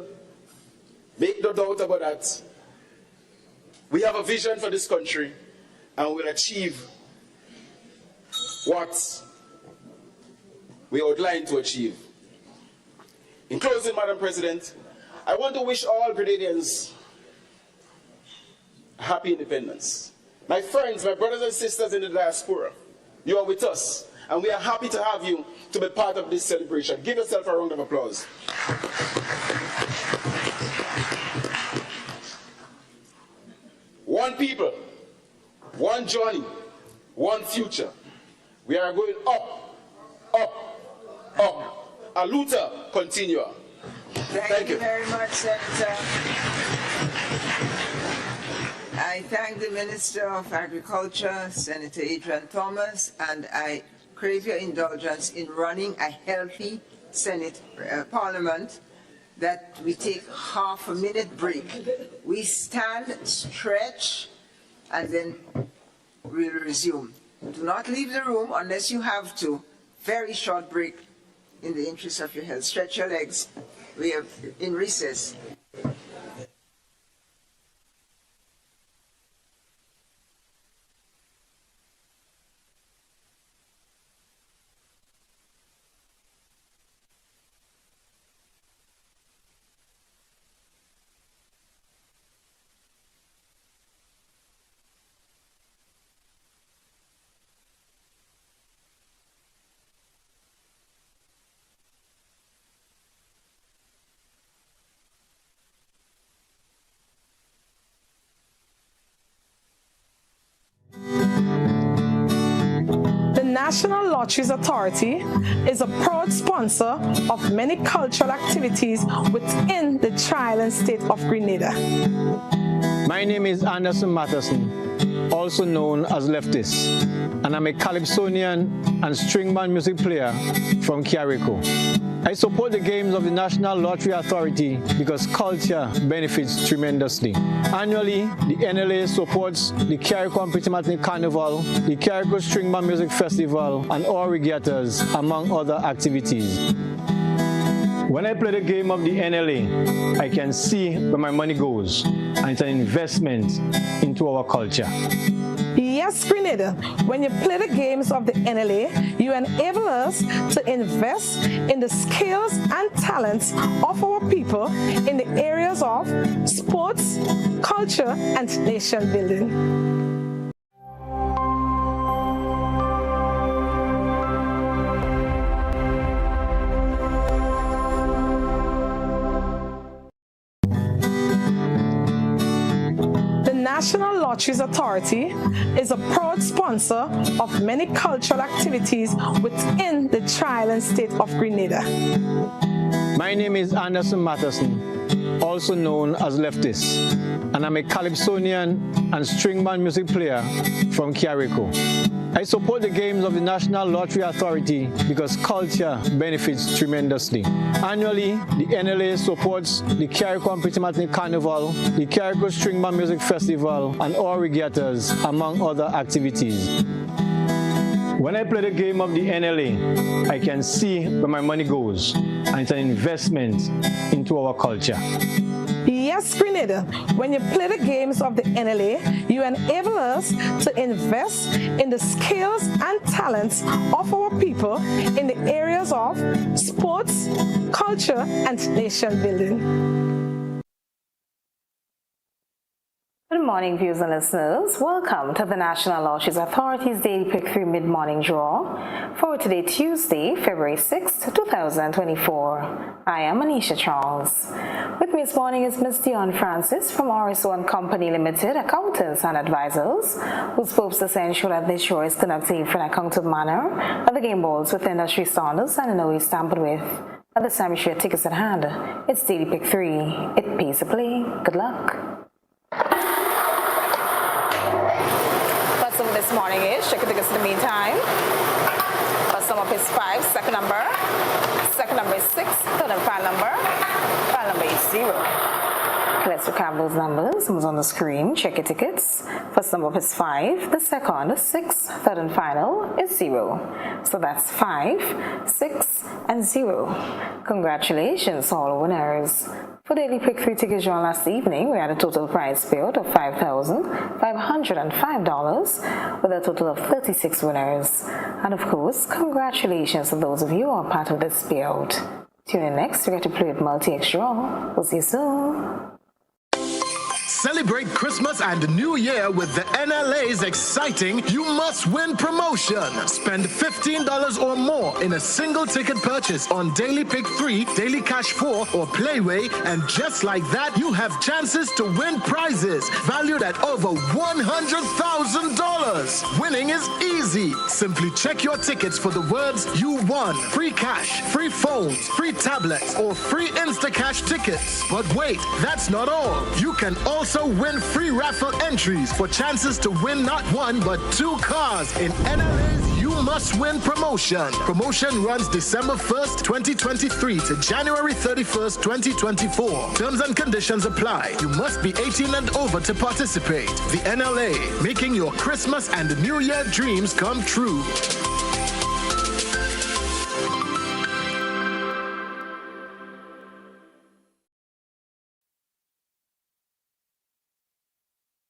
make no doubt about that. We have a vision for this country, and we'll achieve what we outlined to achieve. In closing, Madam President, I want to wish all Grenadians happy independence. My friends, my brothers and sisters in the diaspora, you are with us, and we are happy to have you to be part of this celebration. Give yourself a round of applause. One people, one journey, one future. We are going up, up, up. A luta continua. Thank you very much, Senator. I I thank the Minister of Agriculture, Senator Adrian Thomas, and I crave your indulgence in running a healthy Parliament that we take half a minute break. We stand, stretch, and then we'll resume. Do not leave the room unless you have to. Very short break in the interest of your health. Stretch your legs. We are in recess. The National Lotteries Authority is a proud sponsor of many cultural activities within the Tri-Island state of Grenada. My name is Anderson Matheson, also known as Leftist, and I'm a calypsonian and string band music player from Carrico. I support the games of the National Lottery Authority because culture benefits tremendously. Annually, the NLA supports the Carrico and Petit Martinique Carnival, the Carrico String Band Music Festival, and all regattas, among other activities. When I play the game of the NLA, I can see where my money goes, and it's an investment into our culture. Yes, Grenada, when you play the games of the NLA, you enable us to invest in the skills and talents of our people in the areas of sports, culture, and nation building. National Lotteries Authority is a proud sponsor of many cultural activities within the Tri-Island state of Grenada. My name is Anderson Matheson, also known as Leftist, and I'm a calypsonian and string band music player from Carrico. I support the games of the National Lottery Authority because culture benefits tremendously. Annually, the NLA supports the Carrico and Petit Martinique Carnival, the Carrico String Band Music Festival, and all regattas, among other activities. When I play the game of the NLA, I can see where my money goes, and it's an investment into our culture. Yes, Grenada, when you play the games of the NLA, you enable us to invest in the skills and talents of our people in the areas of sports, culture, and nation building. Good morning, viewers and listeners. Welcome to the National Lotteries Authority's Daily Pick 3 Mid-Morning Draw for today, Tuesday, February 6, 2024. I am Anisha Charles. With me this morning is Ms. Dion Francis from RSO & Company Limited, accountants and advisors, whose purpose is to ensure that this show is conducted in an accountable manner, and the game balls with industry standards and in no way tampered with. At this time, we share tickets at hand. It's Daily Pick 3. It pays to play. Good luck. This morning is check the tickets in the meantime. First number is 5, second number is 6, third and final number is 0. Let's recap those numbers. Who's on the screen? Check your tickets. First number is 5, the second is 6, third and final is 0. So that's 5, 6, and 0. Congratulations, all winners. For Daily Pick 3 tickets drawn last evening, we had a total prize payout of $5,505 with a total of 36 winners. And of course, congratulations to those of you who are part of this payout. Tune in next to get to play with Multi-X Draw. We'll see you soon. Celebrate Christmas and New Year with the NLA's exciting You Must Win promotion. Spend $15 or more in a single ticket purchase on Daily Pick 3, Daily Cash 4, or Playway, and just like that, you have chances to win prizes valued at over $100,000. Winning is easy. Simply check your tickets for the words you won. Free cash, free phones, free tablets, or free Instacash tickets. But wait, that's not all. You can also also win free raffle entries for chances to win not one but 2 cars in NLA's You Must Win promotion. Promotion runs December 1st, 2023 to January 31st, 2024. Terms and conditions apply. You must be 18 and over to participate. The NLA, making your Christmas and New Year dreams come true.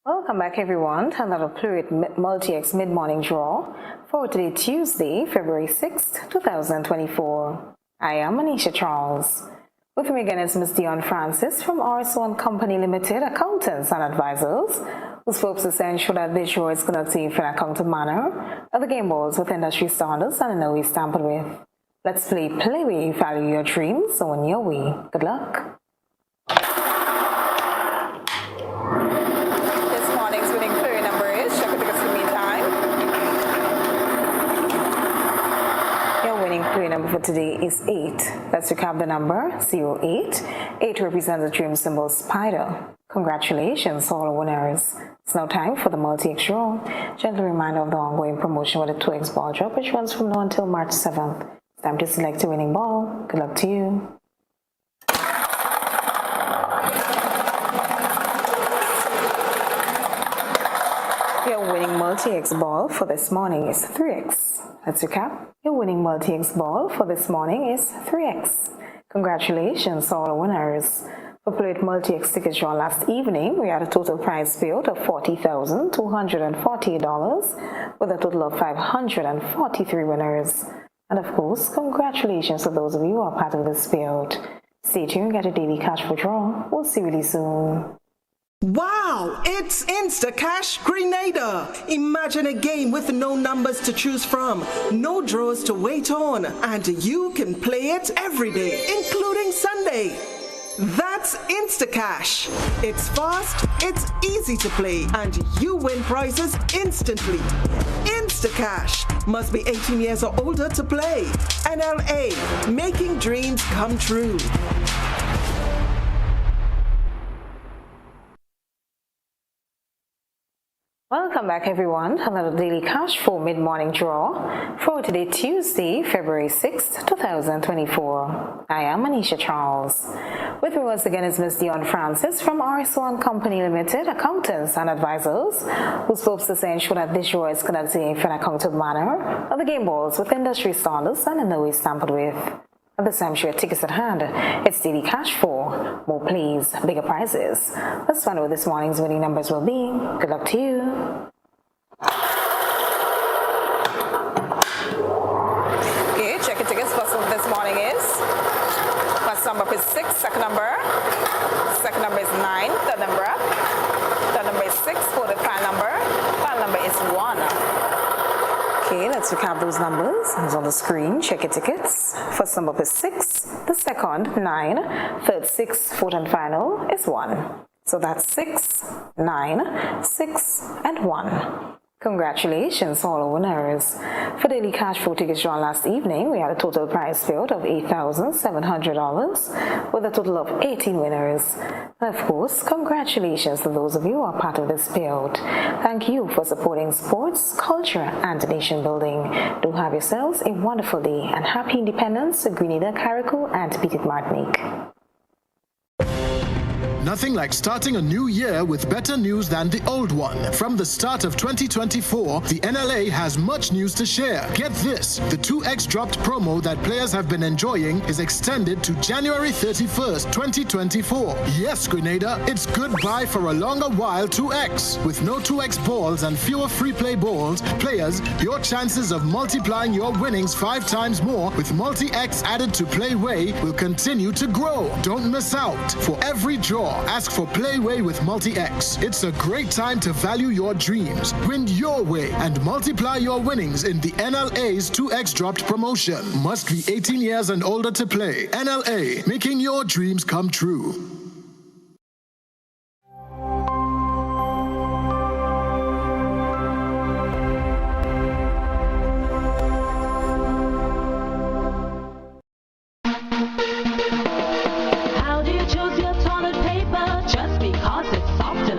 Welcome back, everyone, to another Plurit Multi-X Mid-Morning Draw for today, Tuesday, February 6th, 2024. I am Anisha Charles. With me again is Ms. Dion Francis from RS1 Company Limited, accountants and advisors, whose purpose is to ensure that this draw is conducted in an accounted manner, of the game balls with industry standards and in no way tampered with. Let's play where you value your dreams on your way. Good luck. Number for today is 8. Let's recap the number 08. 8 represents the dream symbol spider. Congratulations, all winners. It's now time for the multi-X draw. Gentle reminder of the ongoing promotion with the 2X ball drop, which runs from now until March 7th. It's time to select a winning ball. Good luck to you. Your winning multi-X ball for this morning is 3X. Let's recap. Your winning multi-X ball for this morning is 3X. Congratulations, all winners. For Plurit multi-X tickets drawn last evening, we had a total prize payout of $40,248 with a total of 543 winners. And of course, congratulations to those of you who are part of this payout. Stay tuned, get a daily cash for draw. We'll see you really soon. Wow, it's Instacash Grenada. Imagine a game with no numbers to choose from, no draws to wait on, and you can play it every day, including Sunday. That's Instacash. It's fast, it's easy to play, and you win prizes instantly. Instacash. Must be 18 years or older to play. NLA, making dreams come true. Welcome back, everyone, to another daily cash for mid-morning draw for today, Tuesday, February 6th, 2024. I am Anisha Charles. With me once again is Ms. Dion Francis from RS1 Company Limited, accountants and advisors, whose purpose is to ensure that this draw is conducted in an accounted manner of the game balls with industry standards and in no way tampered with. At this time, share tickets at hand. It's daily cash for more plays, bigger prizes. Let's find out what this morning's winning numbers will be. Good luck to you. Okay, check your tickets. First one this morning is first number is 6, second number is 9, third number is 6, fourth final number is 1. Okay, let's recap those numbers. It's on the screen. Check your tickets. First number is 6, the second 9, third 6, fourth and final is 1. So that's 6, 9, 6, and 1. Congratulations, all winners. For daily cash flow tickets drawn last evening, we had a total prize payout of $8,700 with a total of 18 winners. And of course, congratulations to those of you who are part of this payout. Thank you for supporting sports, culture, and nation building. Do have yourselves a wonderful day and happy independence to Grenada, Carriacou, and Petite Martinique. Nothing like starting a new year with better news than the old one. From the start of 2024, the NLA has much news to share. Get this, the 2X dropped promo that players have been enjoying is extended to January 31st, 2024. Yes, Grenada, it's goodbye for a longer while 2X. With no 2X balls and fewer free play balls, players, your chances of multiplying your winnings 5 times more with multi-X added to Playway will continue to grow. Don't miss out. For every draw, ask for Playway with Multi-X. It's a great time to value your dreams, win your way, and multiply your winnings in the NLA's 2X dropped promotion. Must be 18 years and older to play. NLA, making your dreams come true. How do you choose your toilet paper? Just because it's soft and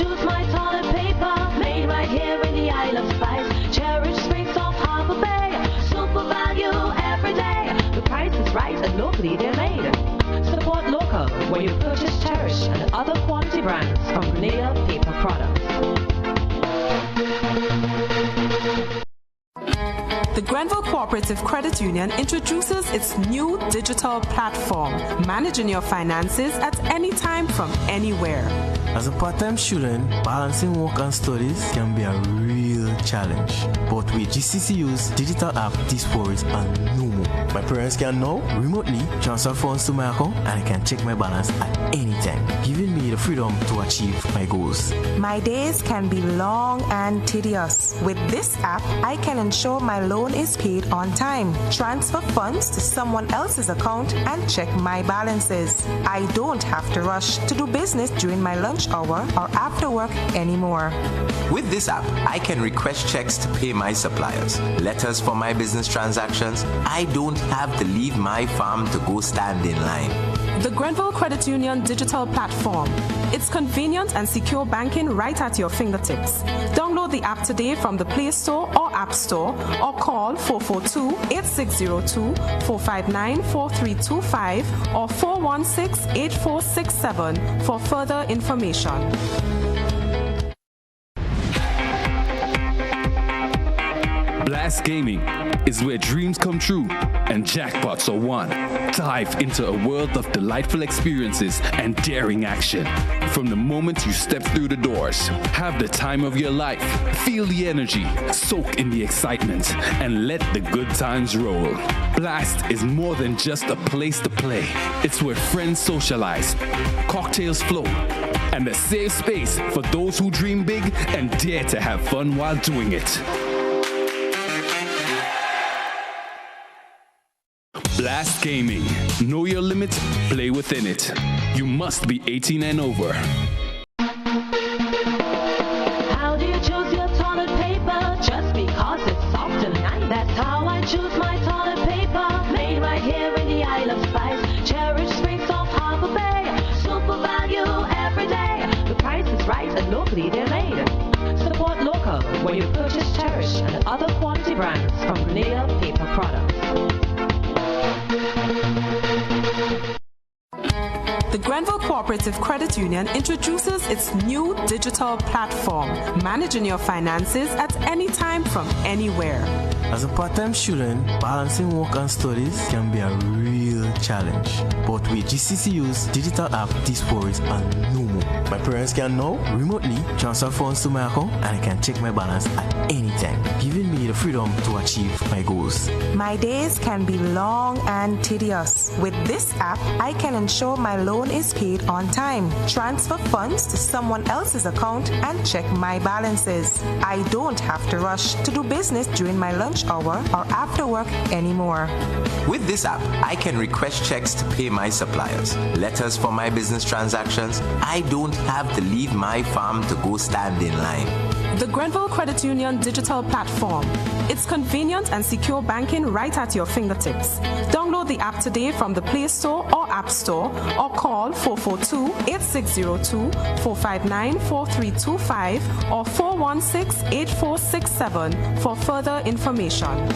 choose my toilet paper, made right here in the Isle of Spice. Cherish Springs off Harbor Bay, super value every day. The price is right and locally they're made. Support local when you purchase Cherish and other quality brands from Grenada Paper Products. The Grenville Cooperative Credit Union introduces its new digital platform, managing your finances at any time from anywhere. As a part-time student, balancing work and studies can be a real challenge. But with GCCU's digital app, these worries are no more. My parents can now remotely transfer funds to my account and I can check my balance at any time, giving me the freedom to achieve my goals. My days can be long and tedious. With this app, I can ensure my loan is paid on time, transfer funds to someone else's account, and check my balances. I don't have to rush to do business during my lunch hour or after work anymore. With this app, I can request checks to pay my suppliers, letters for my business transactions. I don't have to leave my farm to go stand in line. The Grenville Credit Union digital platform. It's convenient and secure banking right at your fingertips. Download the app today from the Play Store or App Store or call 442-8602, 459-4325 or 416-8467 for further information. Blast Gaming is where dreams come true and jackpots are won. Dive into a world of delightful experiences and daring action. From the moment you step through the doors, have the time of your life, feel the energy, soak in the excitement, and let the good times roll. Blast is more than just a place to play. It's where friends socialize, cocktails flow, and a safe space for those who dream big and dare to have fun while doing it. Blast Gaming. Know your limits, play within it. You must be 18 and over. How do you choose your toilet paper? Just because it's soft and nice. That's how I choose my toilet paper. Made right here in the Isle of Spice. Cherish Springs off Harbor Bay. Super value every day. The price is right and locally they're made. Support local when you purchase Cherish and other quality brands from Grenada Paper Products. The Grenville Cooperative Credit Union introduces its new digital platform, managing your finances at any time from anywhere. As a part-time student, balancing work and studies can be a real challenge. But with GCCU's digital app, these worries are no more. My parents can now remotely transfer funds to my account and I can check my balance at any time, giving me the freedom to achieve my goals. My days can be long and tedious. With this app, I can ensure my loan is paid on time, transfer funds to someone else's account, and check my balances. I don't have to rush to do business during my lunch hour or after work anymore. With this app, I can request checks to pay my suppliers, letters for my business transactions. I don't have to leave my farm to go stand in line. The Grenville Credit Union digital platform. It's convenient and secure banking right at your fingertips. Download the app today from the Play Store or App Store or call 442-8602, 459-4325 or 416-8467 for further information.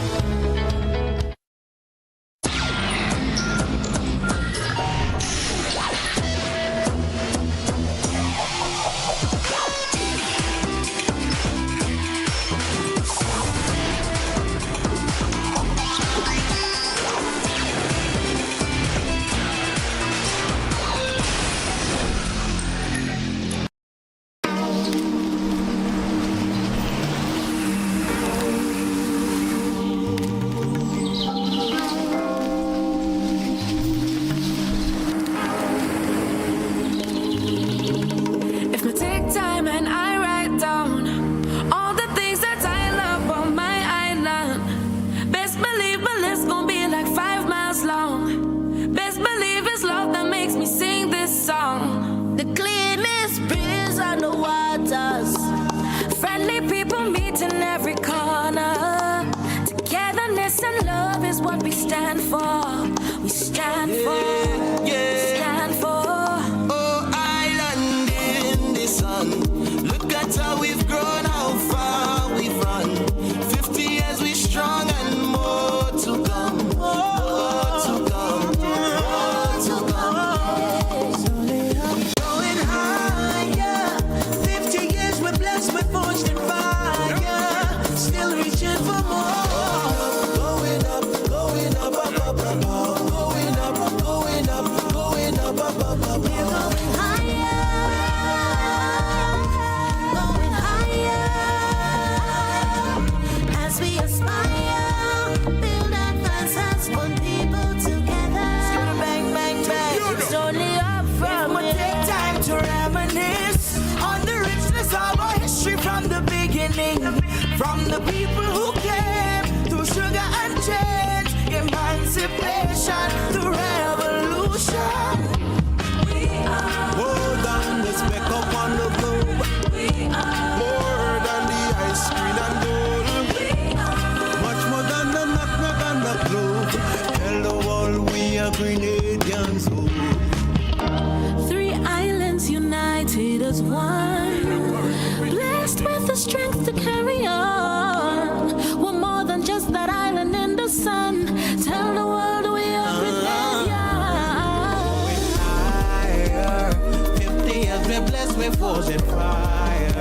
coming from the people who came through sugar and change, emancipation to revolution. We are more than the speck upon the globe. We are more than the ice cream and gold. We are much more than the nutmeg and the clove. Tell the world we are Grenadians. Three islands united as one, blessed with the strength to carry on. We're more than just that island in the sun. Tell the world we are Grenadians. 50 years we're blessed with forging fire.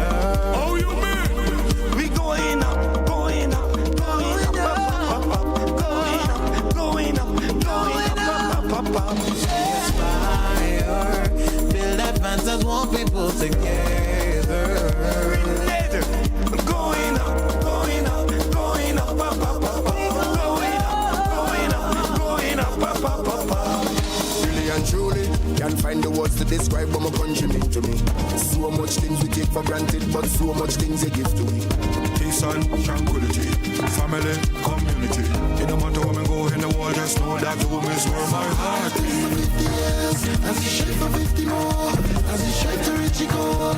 Oh, you mean? We going up, going up, going up, up, up, up, going up, going up, going up, up, up, up. Aspire, build advances, want people together. Going up, going up, going up, up, up, up, up. Going up, going up, going up, up, up, up, up. Really and truly, can't find the words to describe what my country mean to me. So much things we take for granted, but so much things they give to me. Peace and tranquility, family, community. It no matter where we go in the world, just know that home is where my heart is. 50 years, as he shake for 50 more, as he shake to reach goal.